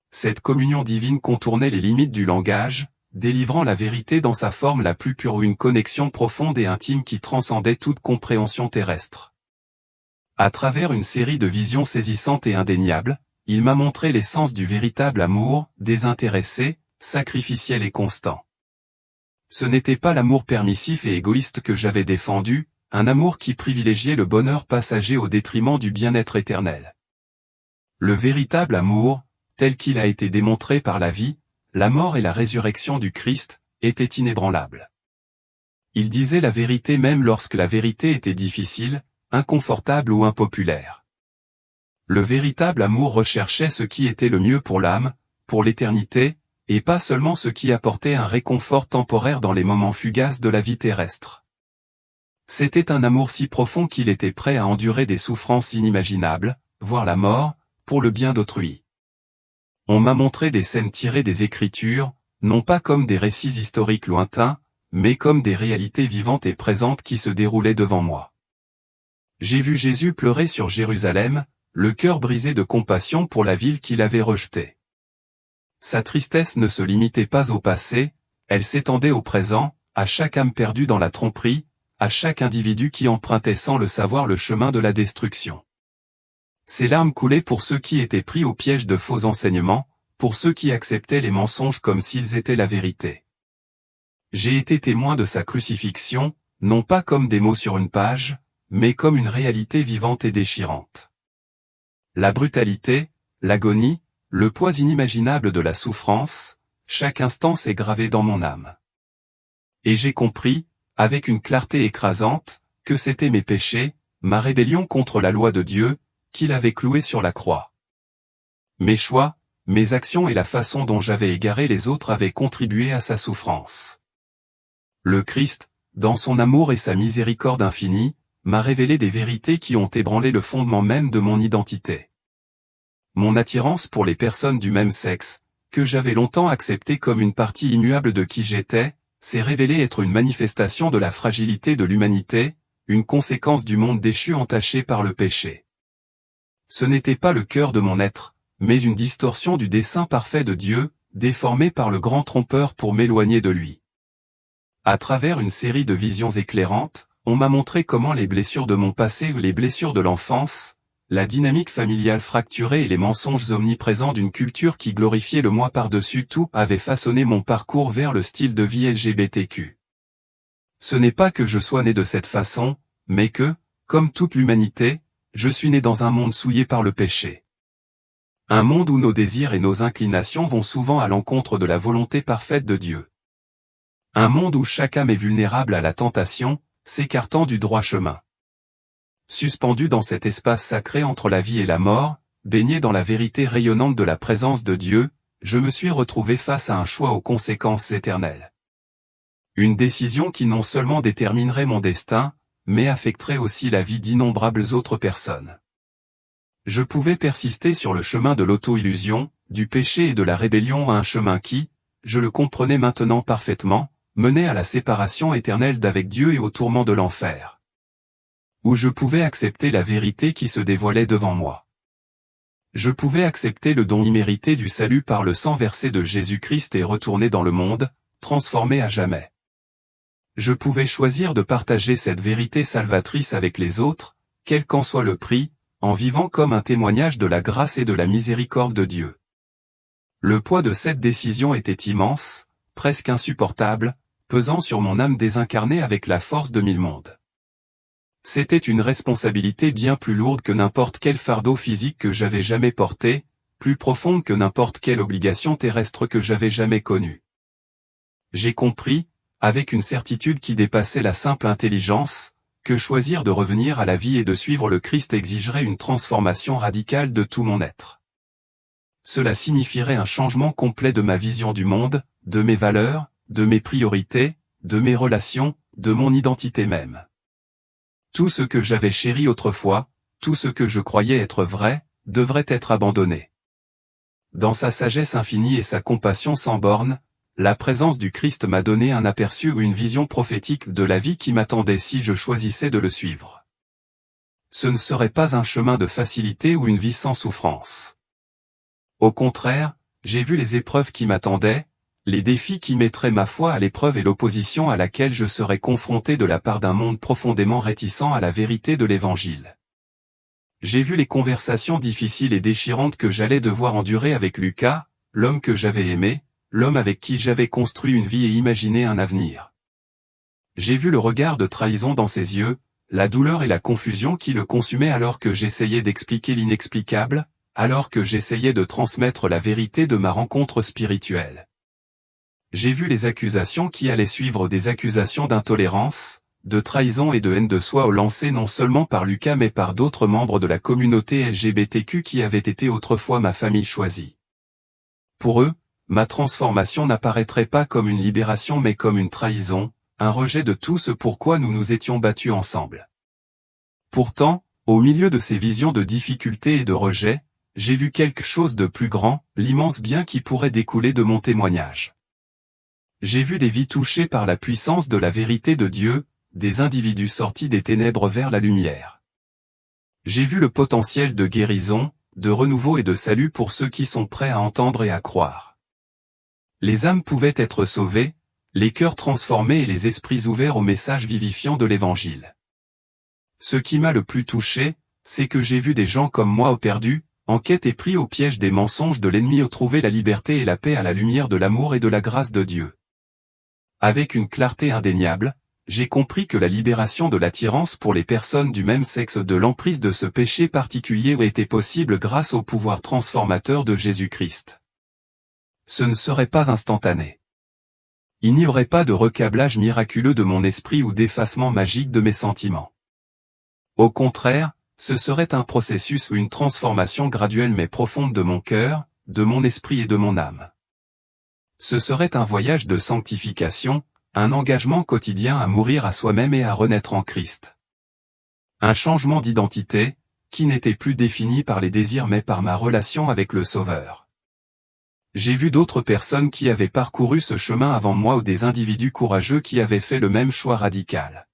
Cette communion divine contournait les limites du langage, délivrant la vérité dans sa forme la plus pure ou une connexion profonde et intime qui transcendait toute compréhension terrestre. À travers une série de visions saisissantes et indéniables, il m'a montré l'essence du véritable amour, désintéressé, sacrificiel et constant. Ce n'était pas l'amour permissif et égoïste que j'avais défendu, un amour qui privilégiait le bonheur passager au détriment du bien-être éternel. Le véritable amour, tel qu'il a été démontré par la vie, la mort et la résurrection du Christ, était inébranlable. Il disait la vérité même lorsque la vérité était difficile, inconfortable ou impopulaire. Le véritable amour recherchait ce qui était le mieux pour l'âme, pour l'éternité, et pas seulement ce qui apportait un réconfort temporaire dans les moments fugaces de la vie terrestre. C'était un amour si profond qu'il était prêt à endurer des souffrances inimaginables, voire la mort, pour le bien d'autrui. On m'a montré des scènes tirées des Écritures, non pas comme des récits historiques lointains, mais comme des réalités vivantes et présentes qui se déroulaient devant moi. J'ai vu Jésus pleurer sur Jérusalem, le cœur brisé de compassion pour la ville qu'il avait rejetée. Sa tristesse ne se limitait pas au passé, elle s'étendait au présent, à chaque âme perdue dans la tromperie, à chaque individu qui empruntait sans le savoir le chemin de la destruction. Ses larmes coulaient pour ceux qui étaient pris au piège de faux enseignements, pour ceux qui acceptaient les mensonges comme s'ils étaient la vérité. J'ai été témoin de sa crucifixion, non pas comme des mots sur une page, mais comme une réalité vivante et déchirante. La brutalité, l'agonie, le poids inimaginable de la souffrance, chaque instant s'est gravé dans mon âme. Et j'ai compris, avec une clarté écrasante, que c'étaient mes péchés, ma rébellion contre la loi de Dieu, qu'il avait clouée sur la croix. Mes choix, mes actions et la façon dont j'avais égaré les autres avaient contribué à sa souffrance. Le Christ, dans son amour et sa miséricorde infinie, m'a révélé des vérités qui ont ébranlé le fondement même de mon identité. Mon attirance pour les personnes du même sexe, que j'avais longtemps acceptée comme une partie immuable de qui j'étais, s'est révélé être une manifestation de la fragilité de l'humanité, une conséquence du monde déchu entaché par le péché. Ce n'était pas le cœur de mon être, mais une distorsion du dessein parfait de Dieu, déformée par le grand trompeur pour m'éloigner de lui. À travers une série de visions éclairantes, on m'a montré comment les blessures de mon passé ou les blessures de l'enfance, la dynamique familiale fracturée et les mensonges omniprésents d'une culture qui glorifiait le moi par-dessus tout avaient façonné mon parcours vers le style de vie LGBTQ. Ce n'est pas que je sois né de cette façon, mais que, comme toute l'humanité, je suis né dans un monde souillé par le péché. Un monde où nos désirs et nos inclinations vont souvent à l'encontre de la volonté parfaite de Dieu. Un monde où chaque âme est vulnérable à la tentation, s'écartant du droit chemin. Suspendu dans cet espace sacré entre la vie et la mort, baigné dans la vérité rayonnante de la présence de Dieu, je me suis retrouvé face à un choix aux conséquences éternelles. Une décision qui non seulement déterminerait mon destin, mais affecterait aussi la vie d'innombrables autres personnes. Je pouvais persister sur le chemin de l'auto-illusion, du péché et de la rébellion à un chemin qui, je le comprenais maintenant parfaitement, menait à la séparation éternelle d'avec Dieu et au tourment de l'enfer. Où je pouvais accepter la vérité qui se dévoilait devant moi. Je pouvais accepter le don immérité du salut par le sang versé de Jésus-Christ et retourner dans le monde, transformé à jamais. Je pouvais choisir de partager cette vérité salvatrice avec les autres, quel qu'en soit le prix, en vivant comme un témoignage de la grâce et de la miséricorde de Dieu. Le poids de cette décision était immense, presque insupportable, pesant sur mon âme désincarnée avec la force de 1000 mondes. C'était une responsabilité bien plus lourde que n'importe quel fardeau physique que j'avais jamais porté, plus profonde que n'importe quelle obligation terrestre que j'avais jamais connue. J'ai compris, avec une certitude qui dépassait la simple intelligence, que choisir de revenir à la vie et de suivre le Christ exigerait une transformation radicale de tout mon être. Cela signifierait un changement complet de ma vision du monde, de mes valeurs, de mes priorités, de mes relations, de mon identité même. Tout ce que j'avais chéri autrefois, tout ce que je croyais être vrai, devrait être abandonné. Dans sa sagesse infinie et sa compassion sans bornes, la présence du Christ m'a donné un aperçu ou une vision prophétique de la vie qui m'attendait si je choisissais de le suivre. Ce ne serait pas un chemin de facilité ou une vie sans souffrance. Au contraire, j'ai vu les épreuves qui m'attendaient, les défis qui mettraient ma foi à l'épreuve et l'opposition à laquelle je serais confronté de la part d'un monde profondément réticent à la vérité de l'Évangile. J'ai vu les conversations difficiles et déchirantes que j'allais devoir endurer avec Lucas, l'homme que j'avais aimé, l'homme avec qui j'avais construit une vie et imaginé un avenir. J'ai vu le regard de trahison dans ses yeux, la douleur et la confusion qui le consumaient alors que j'essayais d'expliquer l'inexplicable, alors que j'essayais de transmettre la vérité de ma rencontre spirituelle. J'ai vu les accusations qui allaient suivre des accusations d'intolérance, de trahison et de haine de soi lancées non seulement par Lucas mais par d'autres membres de la communauté LGBTQ qui avaient été autrefois ma famille choisie. Pour eux, ma transformation n'apparaîtrait pas comme une libération mais comme une trahison, un rejet de tout ce pourquoi nous nous étions battus ensemble. Pourtant, au milieu de ces visions de difficultés et de rejet, j'ai vu quelque chose de plus grand, l'immense bien qui pourrait découler de mon témoignage. J'ai vu des vies touchées par la puissance de la vérité de Dieu, des individus sortis des ténèbres vers la lumière. J'ai vu le potentiel de guérison, de renouveau et de salut pour ceux qui sont prêts à entendre et à croire. Les âmes pouvaient être sauvées, les cœurs transformés et les esprits ouverts au message vivifiant de l'Évangile. Ce qui m'a le plus touché, c'est que j'ai vu des gens comme moi perdus, en quête et pris au piège des mensonges de l'ennemi trouver la liberté et la paix à la lumière de l'amour et de la grâce de Dieu. Avec une clarté indéniable, j'ai compris que la libération de l'attirance pour les personnes du même sexe de l'emprise de ce péché particulier était possible grâce au pouvoir transformateur de Jésus-Christ. Ce ne serait pas instantané. Il n'y aurait pas de recablage miraculeux de mon esprit ou d'effacement magique de mes sentiments. Au contraire, ce serait un processus ou une transformation graduelle mais profonde de mon cœur, de mon esprit et de mon âme. Ce serait un voyage de sanctification, un engagement quotidien à mourir à soi-même et à renaître en Christ. Un changement d'identité, qui n'était plus défini par les désirs mais par ma relation avec le Sauveur. J'ai vu d'autres personnes qui avaient parcouru ce chemin avant moi ou des individus courageux qui avaient fait le même choix radical.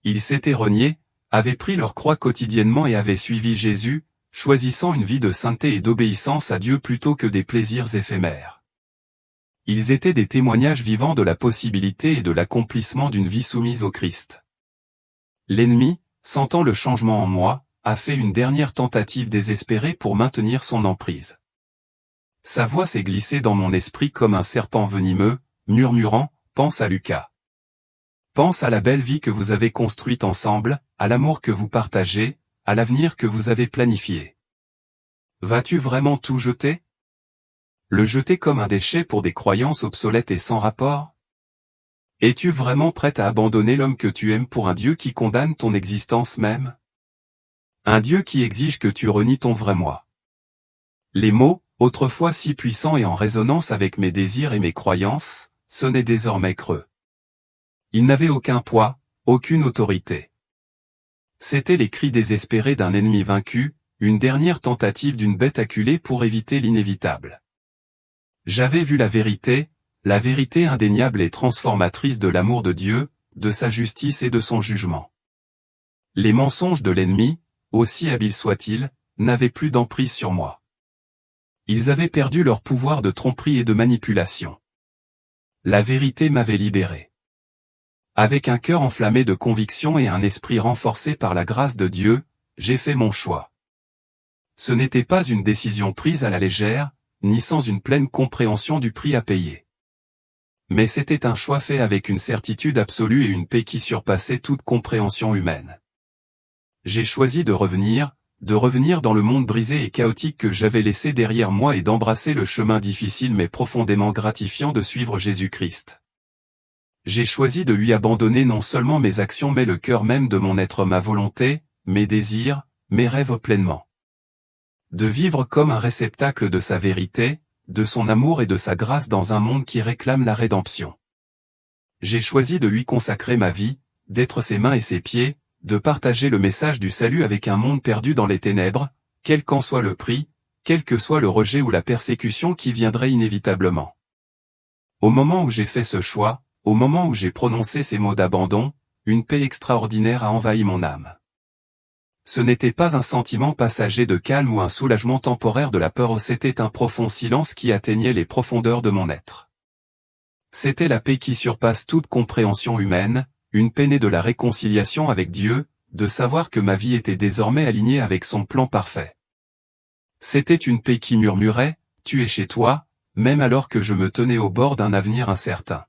Ils s'étaient reniés, avaient pris leur croix quotidiennement et avaient suivi Jésus, choisissant une vie de sainteté et d'obéissance à Dieu plutôt que des plaisirs éphémères. Ils étaient des témoignages vivants de la possibilité et de l'accomplissement d'une vie soumise au Christ. L'ennemi, sentant le changement en moi, a fait une dernière tentative désespérée pour maintenir son emprise. Sa voix s'est glissée dans mon esprit comme un serpent venimeux, murmurant, « Pense à Lucas. Pense à la belle vie que vous avez construite ensemble, à l'amour que vous partagez, à l'avenir que vous avez planifié. Vas-tu vraiment tout jeter? Le jeter comme un déchet pour des croyances obsolètes et sans rapport? Es-tu vraiment prête à abandonner l'homme que tu aimes pour un Dieu qui condamne ton existence même? Un Dieu qui exige que tu renies ton vrai moi. » Les mots, autrefois si puissants et en résonance avec mes désirs et mes croyances, sonnaient désormais creux. Ils n'avaient aucun poids, aucune autorité. C'étaient les cris désespérés d'un ennemi vaincu, une dernière tentative d'une bête acculée pour éviter l'inévitable. J'avais vu la vérité indéniable et transformatrice de l'amour de Dieu, de sa justice et de son jugement. Les mensonges de l'ennemi, aussi habiles soient-ils, n'avaient plus d'emprise sur moi. Ils avaient perdu leur pouvoir de tromperie et de manipulation. La vérité m'avait libéré. Avec un cœur enflammé de conviction et un esprit renforcé par la grâce de Dieu, j'ai fait mon choix. Ce n'était pas une décision prise à la légère, ni sans une pleine compréhension du prix à payer. Mais c'était un choix fait avec une certitude absolue et une paix qui surpassait toute compréhension humaine. J'ai choisi de revenir dans le monde brisé et chaotique que j'avais laissé derrière moi et d'embrasser le chemin difficile mais profondément gratifiant de suivre Jésus-Christ. J'ai choisi de lui abandonner non seulement mes actions mais le cœur même de mon être, ma volonté, mes désirs, mes rêves pleinement. De vivre comme un réceptacle de sa vérité, de son amour et de sa grâce dans un monde qui réclame la rédemption. J'ai choisi de lui consacrer ma vie, d'être ses mains et ses pieds, de partager le message du salut avec un monde perdu dans les ténèbres, quel qu'en soit le prix, quel que soit le rejet ou la persécution qui viendrait inévitablement. Au moment où j'ai fait ce choix, au moment où j'ai prononcé ces mots d'abandon, une paix extraordinaire a envahi mon âme. Ce n'était pas un sentiment passager de calme ou un soulagement temporaire de la peur, c'était un profond silence qui atteignait les profondeurs de mon être. C'était la paix qui surpasse toute compréhension humaine, une paix née de la réconciliation avec Dieu, de savoir que ma vie était désormais alignée avec son plan parfait. C'était une paix qui murmurait, « Tu es chez toi », même alors que je me tenais au bord d'un avenir incertain.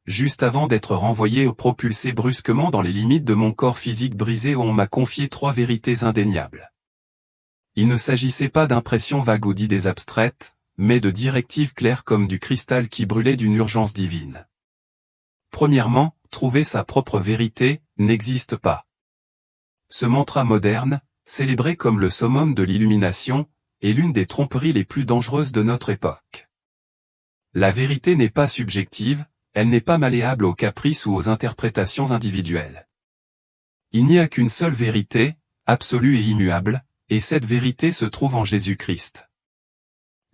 Juste avant d'être renvoyé ou propulsé brusquement dans les limites de mon corps physique brisé où on m'a confié 3 vérités indéniables. Il ne s'agissait pas d'impressions vagues ou d'idées abstraites, mais de directives claires comme du cristal qui brûlait d'une urgence divine. Premièrement, trouver sa propre vérité n'existe pas. Ce mantra moderne, célébré comme le summum de l'illumination, est l'une des tromperies les plus dangereuses de notre époque. La vérité n'est pas subjective, elle n'est pas malléable aux caprices ou aux interprétations individuelles. Il n'y a qu'une seule vérité, absolue et immuable, et cette vérité se trouve en Jésus-Christ.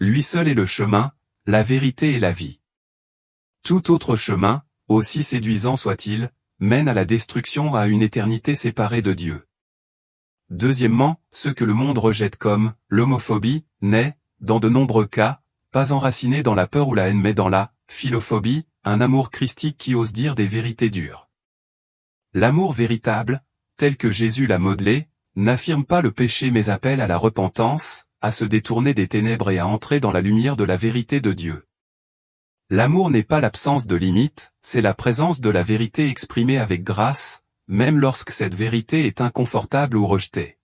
Lui seul est le chemin, la vérité et la vie. Tout autre chemin, aussi séduisant soit-il, mène à la destruction ou à une éternité séparée de Dieu. Deuxièmement, ce que le monde rejette comme l'homophobie n'est, dans de nombreux cas, pas enraciné dans la peur ou la haine mais dans la philophobie, un amour christique qui ose dire des vérités dures. L'amour véritable, tel que Jésus l'a modelé, n'affirme pas le péché mais appelle à la repentance, à se détourner des ténèbres et à entrer dans la lumière de la vérité de Dieu. L'amour n'est pas l'absence de limites, c'est la présence de la vérité exprimée avec grâce, même lorsque cette vérité est inconfortable ou rejetée.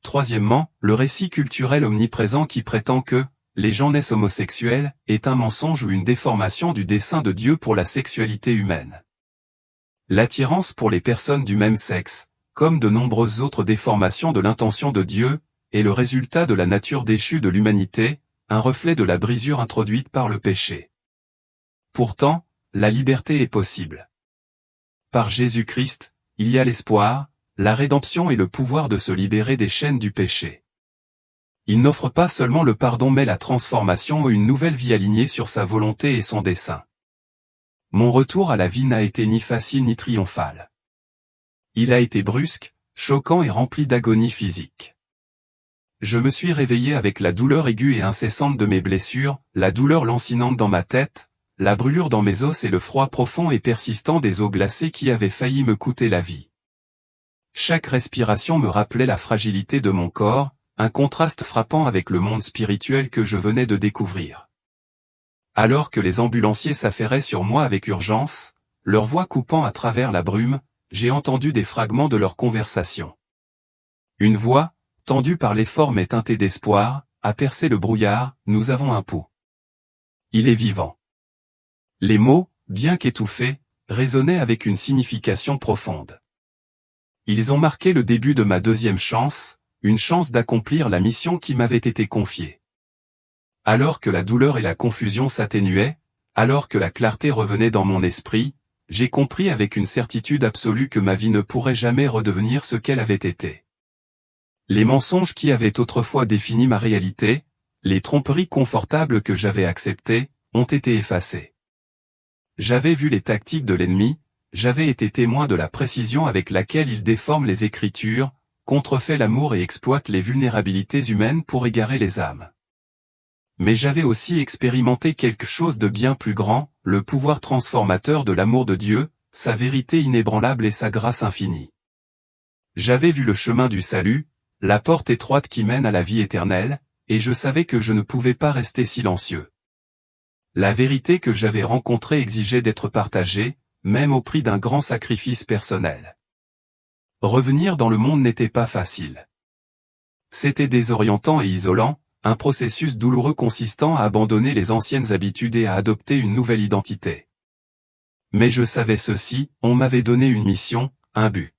Troisièmement, le récit culturel omniprésent qui prétend que les gens naissent homosexuels est un mensonge ou une déformation du dessein de Dieu pour la sexualité humaine. L'attirance pour les personnes du même sexe, comme de nombreuses autres déformations de l'intention de Dieu, est le résultat de la nature déchue de l'humanité, un reflet de la brisure introduite par le péché. Pourtant, la liberté est possible. Par Jésus-Christ, il y a l'espoir, la rédemption et le pouvoir de se libérer des chaînes du péché. Il n'offre pas seulement le pardon mais la transformation ou une nouvelle vie alignée sur sa volonté et son dessein. Mon retour à la vie n'a été ni facile ni triomphal. Il a été brusque, choquant et rempli d'agonie physique. Je me suis réveillé avec la douleur aiguë et incessante de mes blessures, la douleur lancinante dans ma tête, la brûlure dans mes os et le froid profond et persistant des eaux glacées qui avaient failli me coûter la vie. Chaque respiration me rappelait la fragilité de mon corps, un contraste frappant avec le monde spirituel que je venais de découvrir. Alors que les ambulanciers s'affairaient sur moi avec urgence, leur voix coupant à travers la brume, j'ai entendu des fragments de leur conversation. Une voix, tendue par l'effort mais teintée d'espoir, a percé le brouillard, « Nous avons un pouls. Il est vivant. » Les mots, bien qu'étouffés, résonnaient avec une signification profonde. Ils ont marqué le début de ma deuxième chance, une chance d'accomplir la mission qui m'avait été confiée. Alors que la douleur et la confusion s'atténuaient, alors que la clarté revenait dans mon esprit, j'ai compris avec une certitude absolue que ma vie ne pourrait jamais redevenir ce qu'elle avait été. Les mensonges qui avaient autrefois défini ma réalité, les tromperies confortables que j'avais acceptées, ont été effacées. J'avais vu les tactiques de l'ennemi, j'avais été témoin de la précision avec laquelle il déforme les Écritures, contrefait l'amour et exploite les vulnérabilités humaines pour égarer les âmes. Mais j'avais aussi expérimenté quelque chose de bien plus grand, le pouvoir transformateur de l'amour de Dieu, sa vérité inébranlable et sa grâce infinie. J'avais vu le chemin du salut, la porte étroite qui mène à la vie éternelle, et je savais que je ne pouvais pas rester silencieux. La vérité que j'avais rencontrée exigeait d'être partagée, même au prix d'un grand sacrifice personnel. Revenir dans le monde n'était pas facile. C'était désorientant et isolant, un processus douloureux consistant à abandonner les anciennes habitudes et à adopter une nouvelle identité. Mais je savais ceci, on m'avait donné une mission, un but.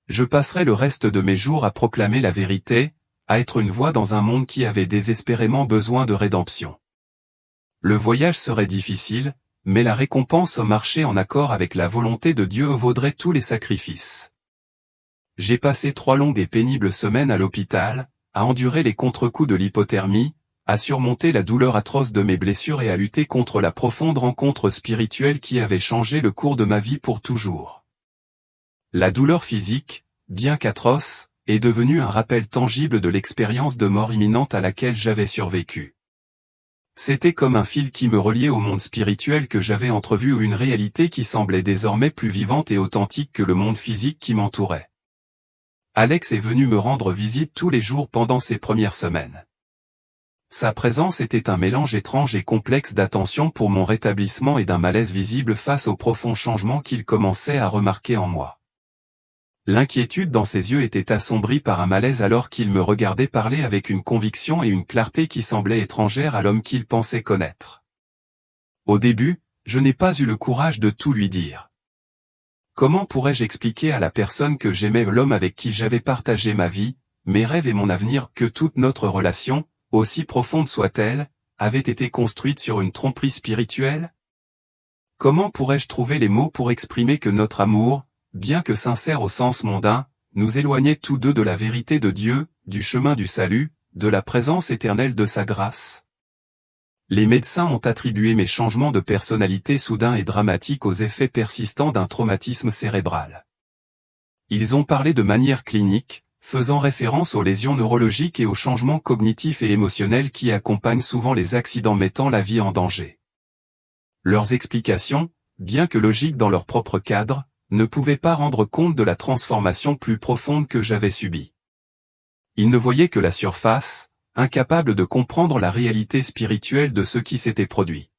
Je passerais le reste de mes jours à proclamer la vérité, à être une voix dans un monde qui avait désespérément besoin de rédemption. Le voyage serait difficile, mais la récompense marchait en accord avec la volonté de Dieu vaudrait tous les sacrifices. J'ai passé 3 longues et pénibles semaines à l'hôpital, à endurer les contre-coups de l'hypothermie, à surmonter la douleur atroce de mes blessures et à lutter contre la profonde rencontre spirituelle qui avait changé le cours de ma vie pour toujours. La douleur physique, bien qu'atroce, est devenue un rappel tangible de l'expérience de mort imminente à laquelle j'avais survécu. C'était comme un fil qui me reliait au monde spirituel que j'avais entrevu ou une réalité qui semblait désormais plus vivante et authentique que le monde physique qui m'entourait. Alex est venu me rendre visite tous les jours pendant ces premières semaines. Sa présence était un mélange étrange et complexe d'attention pour mon rétablissement et d'un malaise visible face aux profonds changements qu'il commençait à remarquer en moi. L'inquiétude dans ses yeux était assombrie par un malaise alors qu'il me regardait parler avec une conviction et une clarté qui semblaient étrangères à l'homme qu'il pensait connaître. Au début, je n'ai pas eu le courage de tout lui dire. Comment pourrais-je expliquer à la personne que j'aimais l'homme avec qui j'avais partagé ma vie, mes rêves et mon avenir que toute notre relation, aussi profonde soit-elle, avait été construite sur une tromperie spirituelle? Comment pourrais-je trouver les mots pour exprimer que notre amour, bien que sincère au sens mondain, nous éloignait tous deux de la vérité de Dieu, du chemin du salut, de la présence éternelle de sa grâce? Les médecins ont attribué mes changements de personnalité soudains et dramatiques aux effets persistants d'un traumatisme cérébral. Ils ont parlé de manière clinique, faisant référence aux lésions neurologiques et aux changements cognitifs et émotionnels qui accompagnent souvent les accidents mettant la vie en danger. Leurs explications, bien que logiques dans leur propre cadre, ne pouvaient pas rendre compte de la transformation plus profonde que j'avais subie. Ils ne voyaient que la surface, incapables de comprendre la réalité spirituelle de ce qui s'était produit.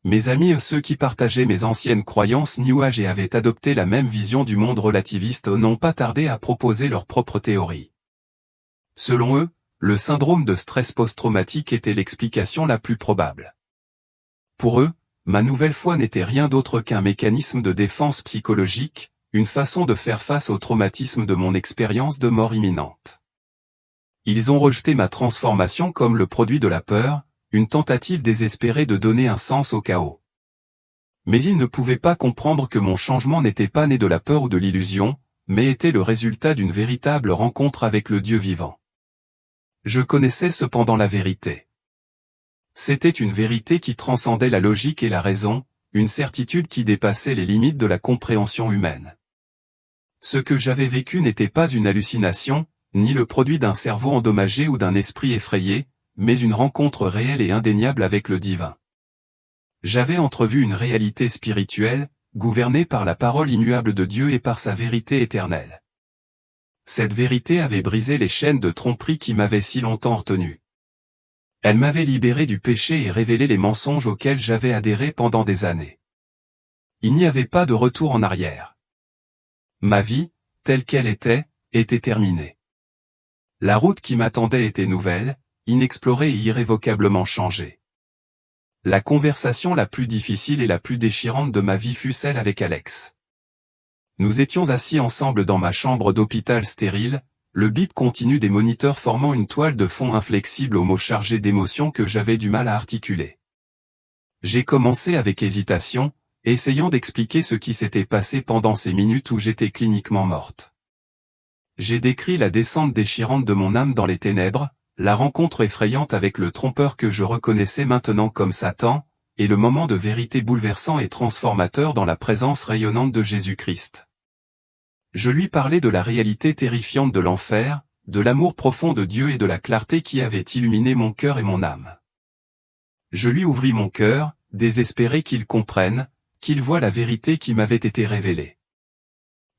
Mes amis ceux qui partageaient mes anciennes croyances New Age et avaient adopté la même vision du monde relativiste n'ont pas tardé à proposer leurs propres théories. Selon eux, le syndrome de stress post-traumatique était l'explication la plus probable. Pour eux, ma nouvelle foi n'était rien d'autre qu'un mécanisme de défense psychologique, une façon de faire face au traumatisme de mon expérience de mort imminente. Ils ont rejeté ma transformation comme le produit de la peur, une tentative désespérée de donner un sens au chaos. Mais ils ne pouvaient pas comprendre que mon changement n'était pas né de la peur ou de l'illusion, mais était le résultat d'une véritable rencontre avec le Dieu vivant. Je connaissais cependant la vérité. C'était une vérité qui transcendait la logique et la raison, une certitude qui dépassait les limites de la compréhension humaine. Ce que j'avais vécu n'était pas une hallucination, ni le produit d'un cerveau endommagé ou d'un esprit effrayé, mais une rencontre réelle et indéniable avec le divin. J'avais entrevu une réalité spirituelle, gouvernée par la parole immuable de Dieu et par sa vérité éternelle. Cette vérité avait brisé les chaînes de tromperie qui m'avaient si longtemps retenu. Elle m'avait libéré du péché et révélé les mensonges auxquels j'avais adhéré pendant des années. Il n'y avait pas de retour en arrière. Ma vie, telle qu'elle était terminée. La route qui m'attendait était nouvelle, inexplorée et irrévocablement changée. La conversation la plus difficile et la plus déchirante de ma vie fut celle avec Alex. Nous étions assis ensemble dans ma chambre d'hôpital stérile, le bip continu des moniteurs formant une toile de fond inflexible aux mots chargés d'émotions que j'avais du mal à articuler. J'ai commencé avec hésitation, essayant d'expliquer ce qui s'était passé pendant ces minutes où j'étais cliniquement morte. J'ai décrit la descente déchirante de mon âme dans les ténèbres, la rencontre effrayante avec le trompeur que je reconnaissais maintenant comme Satan, et le moment de vérité bouleversant et transformateur dans la présence rayonnante de Jésus-Christ. Je lui parlais de la réalité terrifiante de l'enfer, de l'amour profond de Dieu et de la clarté qui avait illuminé mon cœur et mon âme. Je lui ouvris mon cœur, désespéré qu'il comprenne, qu'il voie la vérité qui m'avait été révélée.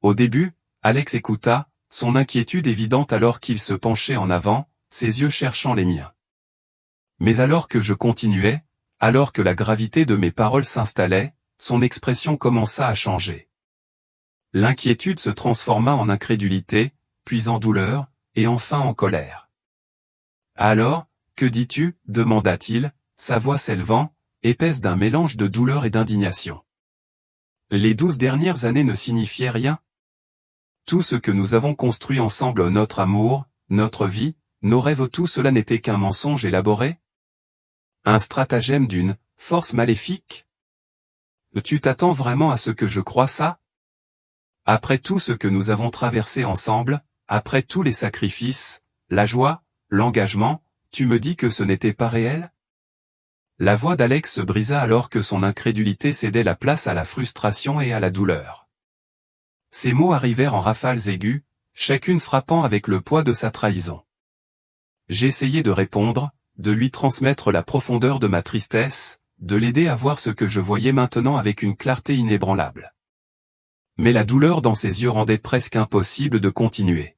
Au début, Alex écouta, son inquiétude évidente alors qu'il se penchait en avant, ses yeux cherchant les miens. Mais alors que je continuais, alors que la gravité de mes paroles s'installait, son expression commença à changer. L'inquiétude se transforma en incrédulité, puis en douleur, et enfin en colère. « Alors, que dis-tu » demanda-t-il, sa voix s'élevant, épaisse d'un mélange de douleur et d'indignation. Les 12 dernières années ne signifiaient rien. Tout ce que nous avons construit ensemble, notre amour, notre vie, nos rêves, tout cela n'était qu'un mensonge élaboré? Un stratagème d'une force maléfique? Tu t'attends vraiment à ce que je croie ça? Après tout ce que nous avons traversé ensemble, après tous les sacrifices, la joie, l'engagement, tu me dis que ce n'était pas réel? La voix d'Alex se brisa alors que son incrédulité cédait la place à la frustration et à la douleur. Ces mots arrivèrent en rafales aiguës, chacune frappant avec le poids de sa trahison. J'essayais de répondre, de lui transmettre la profondeur de ma tristesse, de l'aider à voir ce que je voyais maintenant avec une clarté inébranlable. Mais la douleur dans ses yeux rendait presque impossible de continuer.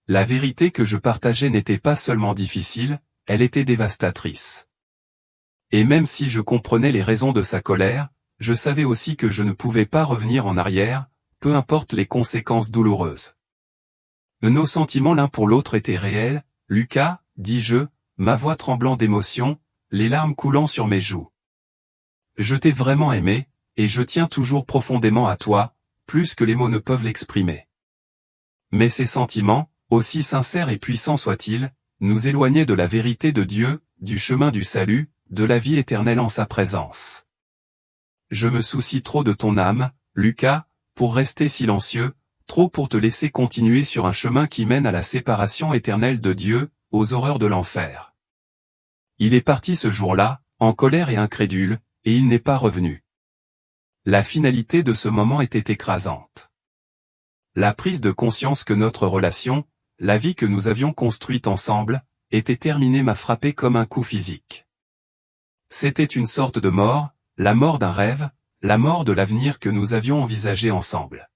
La vérité que je partageais n'était pas seulement difficile, elle était dévastatrice. Et même si je comprenais les raisons de sa colère, je savais aussi que je ne pouvais pas revenir en arrière, peu importe les conséquences douloureuses. Nos sentiments l'un pour l'autre étaient réels, Lucas, dis-je, ma voix tremblant d'émotion, les larmes coulant sur mes joues. Je t'ai vraiment aimé, et je tiens toujours profondément à toi, plus que les mots ne peuvent l'exprimer. Mais ces sentiments, aussi sincères et puissants soient-ils, nous éloignaient de la vérité de Dieu, du chemin du salut, de la vie éternelle en sa présence. Je me soucie trop de ton âme, Lucas, pour rester silencieux, trop pour te laisser continuer sur un chemin qui mène à la séparation éternelle de Dieu, aux horreurs de l'enfer. Il est parti ce jour-là, en colère et incrédule, et il n'est pas revenu. La finalité de ce moment était écrasante. La prise de conscience que notre relation, la vie que nous avions construite ensemble, était terminée m'a frappé comme un coup physique. C'était une sorte de mort, la mort d'un rêve, la mort de l'avenir que nous avions envisagé ensemble.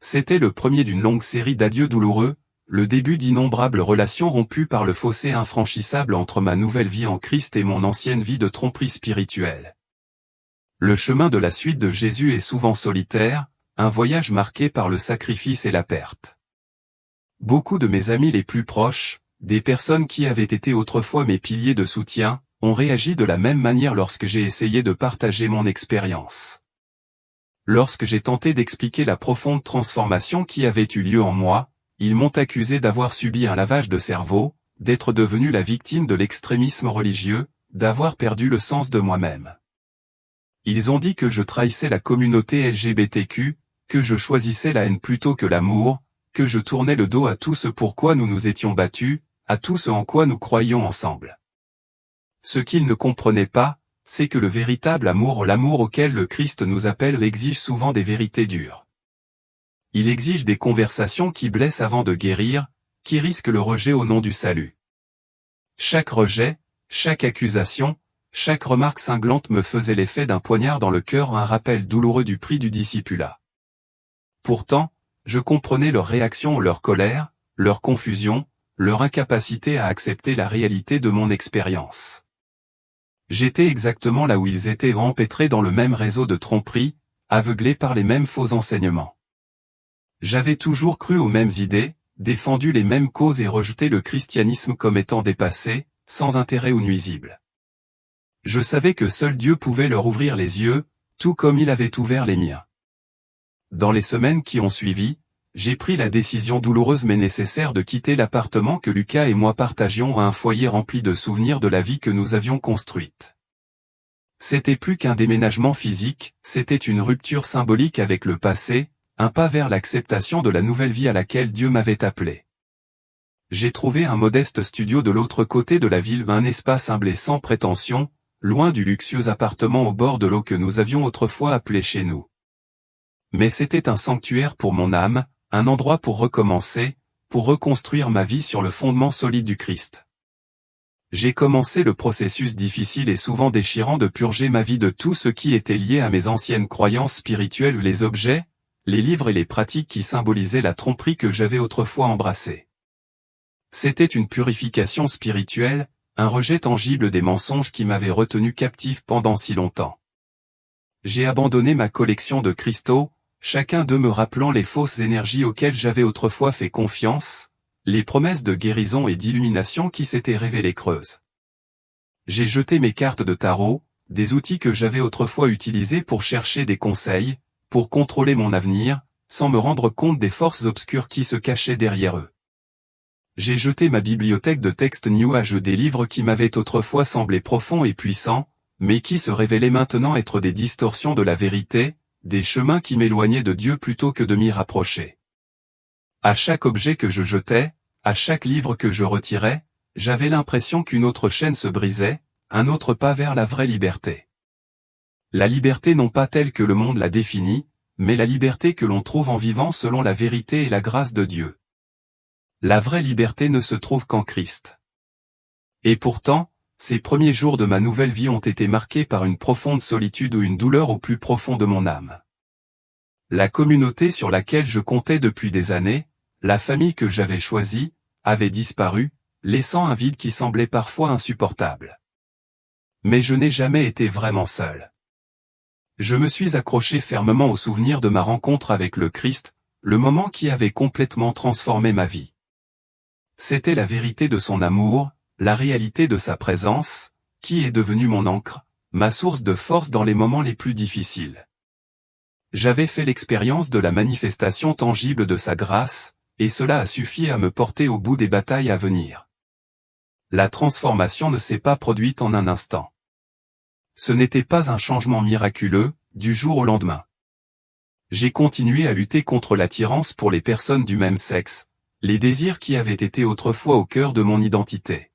C'était le premier d'une longue série d'adieux douloureux, le début d'innombrables relations rompues par le fossé infranchissable entre ma nouvelle vie en Christ et mon ancienne vie de tromperie spirituelle. Le chemin de la suite de Jésus est souvent solitaire, un voyage marqué par le sacrifice et la perte. Beaucoup de mes amis les plus proches, des personnes qui avaient été autrefois mes piliers de soutien, ont réagi de la même manière lorsque j'ai essayé de partager mon expérience. Lorsque j'ai tenté d'expliquer la profonde transformation qui avait eu lieu en moi, ils m'ont accusé d'avoir subi un lavage de cerveau, d'être devenu la victime de l'extrémisme religieux, d'avoir perdu le sens de moi-même. Ils ont dit que je trahissais la communauté LGBTQ, que je choisissais la haine plutôt que l'amour, que je tournais le dos à tout ce pour quoi nous nous étions battus, à tout ce en quoi nous croyions ensemble. Ce qu'ils ne comprenaient pas, c'est que le véritable amour, l'amour auquel le Christ nous appelle, exige souvent des vérités dures. Il exige des conversations qui blessent avant de guérir, qui risquent le rejet au nom du salut. Chaque rejet, chaque accusation, chaque remarque cinglante me faisait l'effet d'un poignard dans le cœur, un rappel douloureux du prix du discipulat. Pourtant, je comprenais leur réaction ou leur colère, leur confusion, leur incapacité à accepter la réalité de mon expérience. J'étais exactement là où ils étaient, empêtrés dans le même réseau de tromperies, aveuglés par les mêmes faux enseignements. J'avais toujours cru aux mêmes idées, défendu les mêmes causes et rejeté le christianisme comme étant dépassé, sans intérêt ou nuisible. Je savais que seul Dieu pouvait leur ouvrir les yeux, tout comme il avait ouvert les miens. Dans les semaines qui ont suivi, j'ai pris la décision douloureuse mais nécessaire de quitter l'appartement que Lucas et moi partagions, à un foyer rempli de souvenirs de la vie que nous avions construite. C'était plus qu'un déménagement physique, c'était une rupture symbolique avec le passé, un pas vers l'acceptation de la nouvelle vie à laquelle Dieu m'avait appelé. J'ai trouvé un modeste studio de l'autre côté de la ville, un espace humble et sans prétention, loin du luxueux appartement au bord de l'eau que nous avions autrefois appelé chez nous. Mais c'était un sanctuaire pour mon âme, un endroit pour recommencer, pour reconstruire ma vie sur le fondement solide du Christ. J'ai commencé le processus difficile et souvent déchirant de purger ma vie de tout ce qui était lié à mes anciennes croyances spirituelles, les objets, les livres et les pratiques qui symbolisaient la tromperie que j'avais autrefois embrassée. C'était une purification spirituelle, un rejet tangible des mensonges qui m'avaient retenu captif pendant si longtemps. J'ai abandonné ma collection de cristaux, chacun d'eux me rappelant les fausses énergies auxquelles j'avais autrefois fait confiance, les promesses de guérison et d'illumination qui s'étaient révélées creuses. J'ai jeté mes cartes de tarot, des outils que j'avais autrefois utilisés pour chercher des conseils, pour contrôler mon avenir, sans me rendre compte des forces obscures qui se cachaient derrière eux. J'ai jeté ma bibliothèque de textes New Age, des livres qui m'avaient autrefois semblé profonds et puissants, mais qui se révélaient maintenant être des distorsions de la vérité, des chemins qui m'éloignaient de Dieu plutôt que de m'y rapprocher. À chaque objet que je jetais, à chaque livre que je retirais, j'avais l'impression qu'une autre chaîne se brisait, un autre pas vers la vraie liberté. La liberté non pas telle que le monde la définit, mais la liberté que l'on trouve en vivant selon la vérité et la grâce de Dieu. La vraie liberté ne se trouve qu'en Christ. Et pourtant, ces premiers jours de ma nouvelle vie ont été marqués par une profonde solitude ou une douleur au plus profond de mon âme. La communauté sur laquelle je comptais depuis des années, la famille que j'avais choisie, avait disparu, laissant un vide qui semblait parfois insupportable. Mais je n'ai jamais été vraiment seul. Je me suis accroché fermement au souvenir de ma rencontre avec le Christ, le moment qui avait complètement transformé ma vie. C'était la vérité de son amour, la réalité de sa présence, qui est devenue mon ancre, ma source de force dans les moments les plus difficiles. J'avais fait l'expérience de la manifestation tangible de sa grâce, et cela a suffi à me porter au bout des batailles à venir. La transformation ne s'est pas produite en un instant. Ce n'était pas un changement miraculeux, du jour au lendemain. J'ai continué à lutter contre l'attirance pour les personnes du même sexe, les désirs qui avaient été autrefois au cœur de mon identité.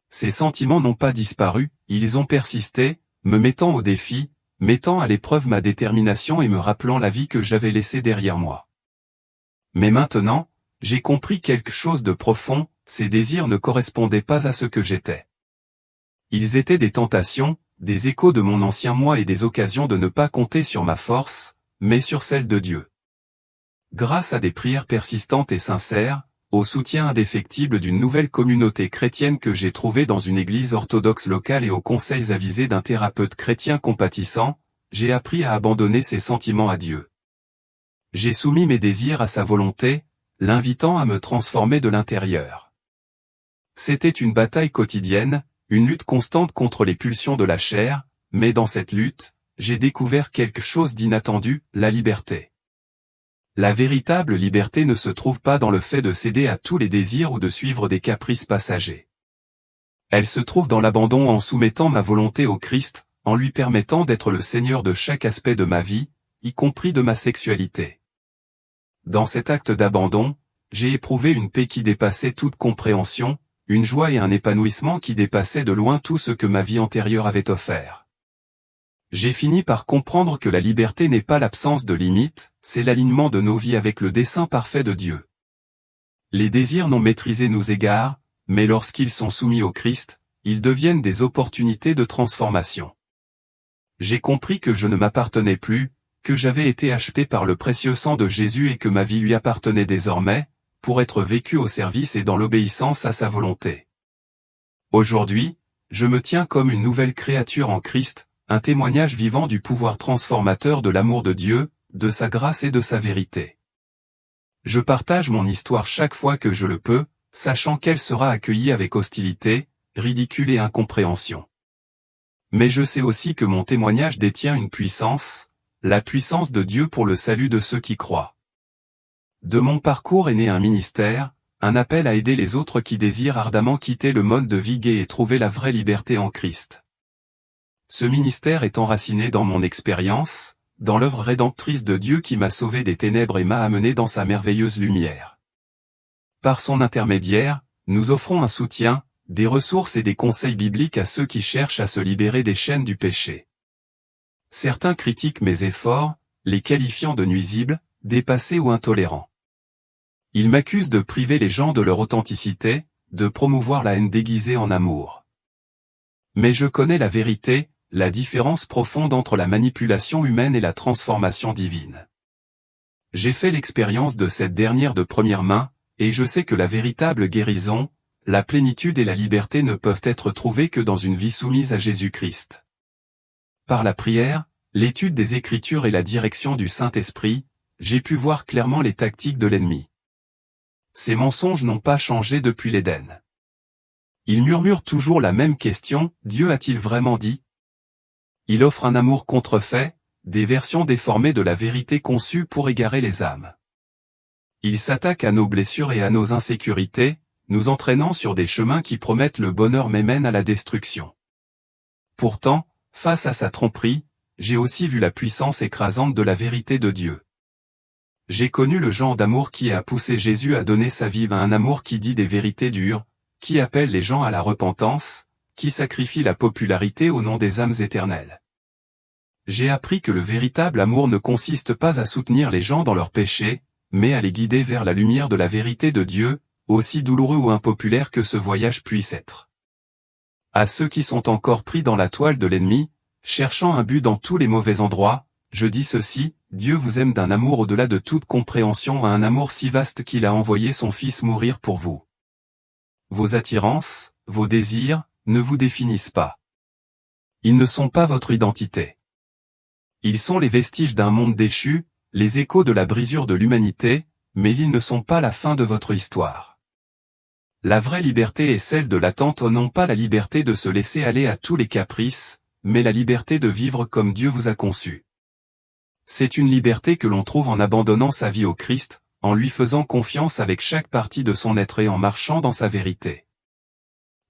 Ces sentiments n'ont pas disparu, ils ont persisté, me mettant au défi, mettant à l'épreuve ma détermination et me rappelant la vie que j'avais laissée derrière moi. Mais maintenant, j'ai compris quelque chose de profond, ces désirs ne correspondaient pas à ce que j'étais. Ils étaient des tentations, des échos de mon ancien moi et des occasions de ne pas compter sur ma force, mais sur celle de Dieu. Grâce à des prières persistantes et sincères, au soutien indéfectible d'une nouvelle communauté chrétienne que j'ai trouvée dans une église orthodoxe locale et aux conseils avisés d'un thérapeute chrétien compatissant, j'ai appris à abandonner ces sentiments à Dieu. J'ai soumis mes désirs à sa volonté, l'invitant à me transformer de l'intérieur. C'était une bataille quotidienne, une lutte constante contre les pulsions de la chair, mais dans cette lutte, j'ai découvert quelque chose d'inattendu, la liberté. La véritable liberté ne se trouve pas dans le fait de céder à tous les désirs ou de suivre des caprices passagers. Elle se trouve dans l'abandon en soumettant ma volonté au Christ, en lui permettant d'être le Seigneur de chaque aspect de ma vie, y compris de ma sexualité. Dans cet acte d'abandon, j'ai éprouvé une paix qui dépassait toute compréhension, une joie et un épanouissement qui dépassaient de loin tout ce que ma vie antérieure avait offert. J'ai fini par comprendre que la liberté n'est pas l'absence de limites, c'est l'alignement de nos vies avec le dessein parfait de Dieu. Les désirs non maîtrisés nous égarent, mais lorsqu'ils sont soumis au Christ, ils deviennent des opportunités de transformation. J'ai compris que je ne m'appartenais plus, que j'avais été acheté par le précieux sang de Jésus et que ma vie lui appartenait désormais, pour être vécue au service et dans l'obéissance à sa volonté. Aujourd'hui, je me tiens comme une nouvelle créature en Christ, un témoignage vivant du pouvoir transformateur de l'amour de Dieu, de sa grâce et de sa vérité. Je partage mon histoire chaque fois que je le peux, sachant qu'elle sera accueillie avec hostilité, ridicule et incompréhension. Mais je sais aussi que mon témoignage détient une puissance, la puissance de Dieu pour le salut de ceux qui croient. De mon parcours est né un ministère, un appel à aider les autres qui désirent ardemment quitter le mode de vie gai et trouver la vraie liberté en Christ. Ce ministère est enraciné dans mon expérience, dans l'œuvre rédemptrice de Dieu qui m'a sauvé des ténèbres et m'a amené dans sa merveilleuse lumière. Par son intermédiaire, nous offrons un soutien, des ressources et des conseils bibliques à ceux qui cherchent à se libérer des chaînes du péché. Certains critiquent mes efforts, les qualifiant de nuisibles, dépassés ou intolérants. Ils m'accusent de priver les gens de leur authenticité, de promouvoir la haine déguisée en amour. Mais je connais la vérité, la différence profonde entre la manipulation humaine et la transformation divine. J'ai fait l'expérience de cette dernière de première main, et je sais que la véritable guérison, la plénitude et la liberté ne peuvent être trouvées que dans une vie soumise à Jésus-Christ. Par la prière, l'étude des Écritures et la direction du Saint-Esprit, j'ai pu voir clairement les tactiques de l'ennemi. Ces mensonges n'ont pas changé depuis l'Éden. Il murmure toujours la même question, Dieu a-t-il vraiment dit? Il offre un amour contrefait, des versions déformées de la vérité conçue pour égarer les âmes. Il s'attaque à nos blessures et à nos insécurités, nous entraînant sur des chemins qui promettent le bonheur mais mènent à la destruction. Pourtant, face à sa tromperie, j'ai aussi vu la puissance écrasante de la vérité de Dieu. J'ai connu le genre d'amour qui a poussé Jésus à donner sa vie à un amour qui dit des vérités dures, qui appelle les gens à la repentance, qui sacrifie la popularité au nom des âmes éternelles. J'ai appris que le véritable amour ne consiste pas à soutenir les gens dans leurs péchés, mais à les guider vers la lumière de la vérité de Dieu, aussi douloureux ou impopulaire que ce voyage puisse être. À ceux qui sont encore pris dans la toile de l'ennemi, cherchant un but dans tous les mauvais endroits, je dis ceci, Dieu vous aime d'un amour au-delà de toute compréhension, à un amour si vaste qu'il a envoyé son Fils mourir pour vous. Vos attirances, vos désirs, ne vous définissent pas. Ils ne sont pas votre identité. Ils sont les vestiges d'un monde déchu, les échos de la brisure de l'humanité, mais ils ne sont pas la fin de votre histoire. La vraie liberté est celle de l'attente, non pas la liberté de se laisser aller à tous les caprices, mais la liberté de vivre comme Dieu vous a conçu. C'est une liberté que l'on trouve en abandonnant sa vie au Christ, en lui faisant confiance avec chaque partie de son être et en marchant dans sa vérité.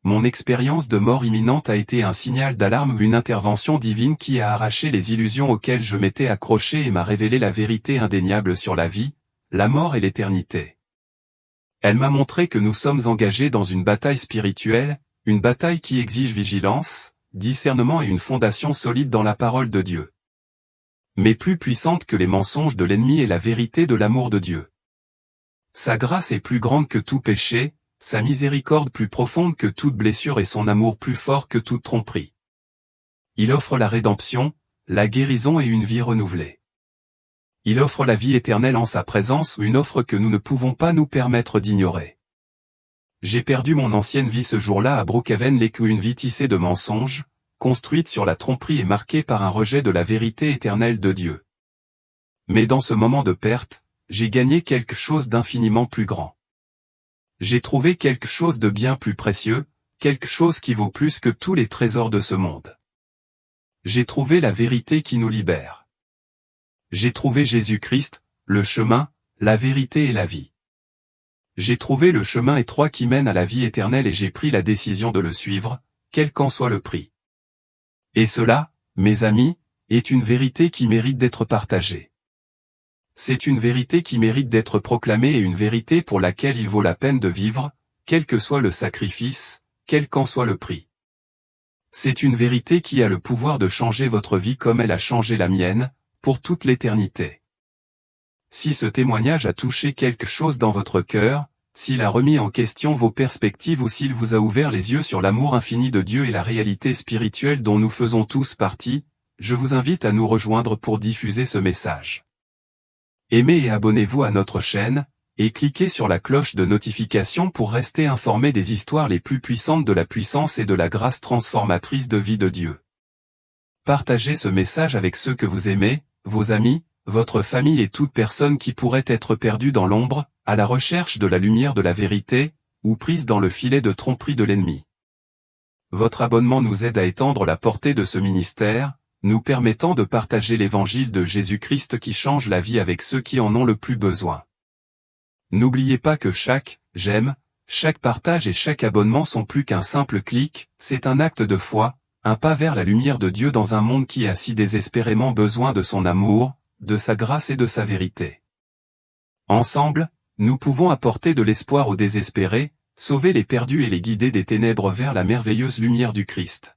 Mon expérience de mort imminente a été un signal d'alarme ou une intervention divine qui a arraché les illusions auxquelles je m'étais accroché et m'a révélé la vérité indéniable sur la vie, la mort et l'éternité. Elle m'a montré que nous sommes engagés dans une bataille spirituelle, une bataille qui exige vigilance, discernement et une fondation solide dans la parole de Dieu. Mais plus puissante que les mensonges de l'ennemi est la vérité de l'amour de Dieu. Sa grâce est plus grande que tout péché, sa miséricorde plus profonde que toute blessure et son amour plus fort que toute tromperie. Il offre la rédemption, la guérison et une vie renouvelée. Il offre la vie éternelle en sa présence, une offre que nous ne pouvons pas nous permettre d'ignorer. J'ai perdu mon ancienne vie ce jour-là à Brookhaven Lake, une vie tissée de mensonges, construite sur la tromperie et marquée par un rejet de la vérité éternelle de Dieu. Mais dans ce moment de perte, j'ai gagné quelque chose d'infiniment plus grand. J'ai trouvé quelque chose de bien plus précieux, quelque chose qui vaut plus que tous les trésors de ce monde. J'ai trouvé la vérité qui nous libère. J'ai trouvé Jésus-Christ, le chemin, la vérité et la vie. J'ai trouvé le chemin étroit qui mène à la vie éternelle et j'ai pris la décision de le suivre, quel qu'en soit le prix. Et cela, mes amis, est une vérité qui mérite d'être partagée. C'est une vérité qui mérite d'être proclamée et une vérité pour laquelle il vaut la peine de vivre, quel que soit le sacrifice, quel qu'en soit le prix. C'est une vérité qui a le pouvoir de changer votre vie comme elle a changé la mienne, pour toute l'éternité. Si ce témoignage a touché quelque chose dans votre cœur, s'il a remis en question vos perspectives ou s'il vous a ouvert les yeux sur l'amour infini de Dieu et la réalité spirituelle dont nous faisons tous partie, je vous invite à nous rejoindre pour diffuser ce message. Aimez et abonnez-vous à notre chaîne, et cliquez sur la cloche de notification pour rester informé des histoires les plus puissantes de la puissance et de la grâce transformatrice de vie de Dieu. Partagez ce message avec ceux que vous aimez, vos amis, votre famille et toute personne qui pourrait être perdue dans l'ombre, à la recherche de la lumière de la vérité, ou prise dans le filet de tromperie de l'ennemi. Votre abonnement nous aide à étendre la portée de ce ministère, nous permettant de partager l'évangile de Jésus-Christ qui change la vie avec ceux qui en ont le plus besoin. N'oubliez pas que chaque « j'aime », chaque partage et chaque abonnement sont plus qu'un simple clic, c'est un acte de foi, un pas vers la lumière de Dieu dans un monde qui a si désespérément besoin de son amour, de sa grâce et de sa vérité. Ensemble, nous pouvons apporter de l'espoir aux désespérés, sauver les perdus et les guider des ténèbres vers la merveilleuse lumière du Christ.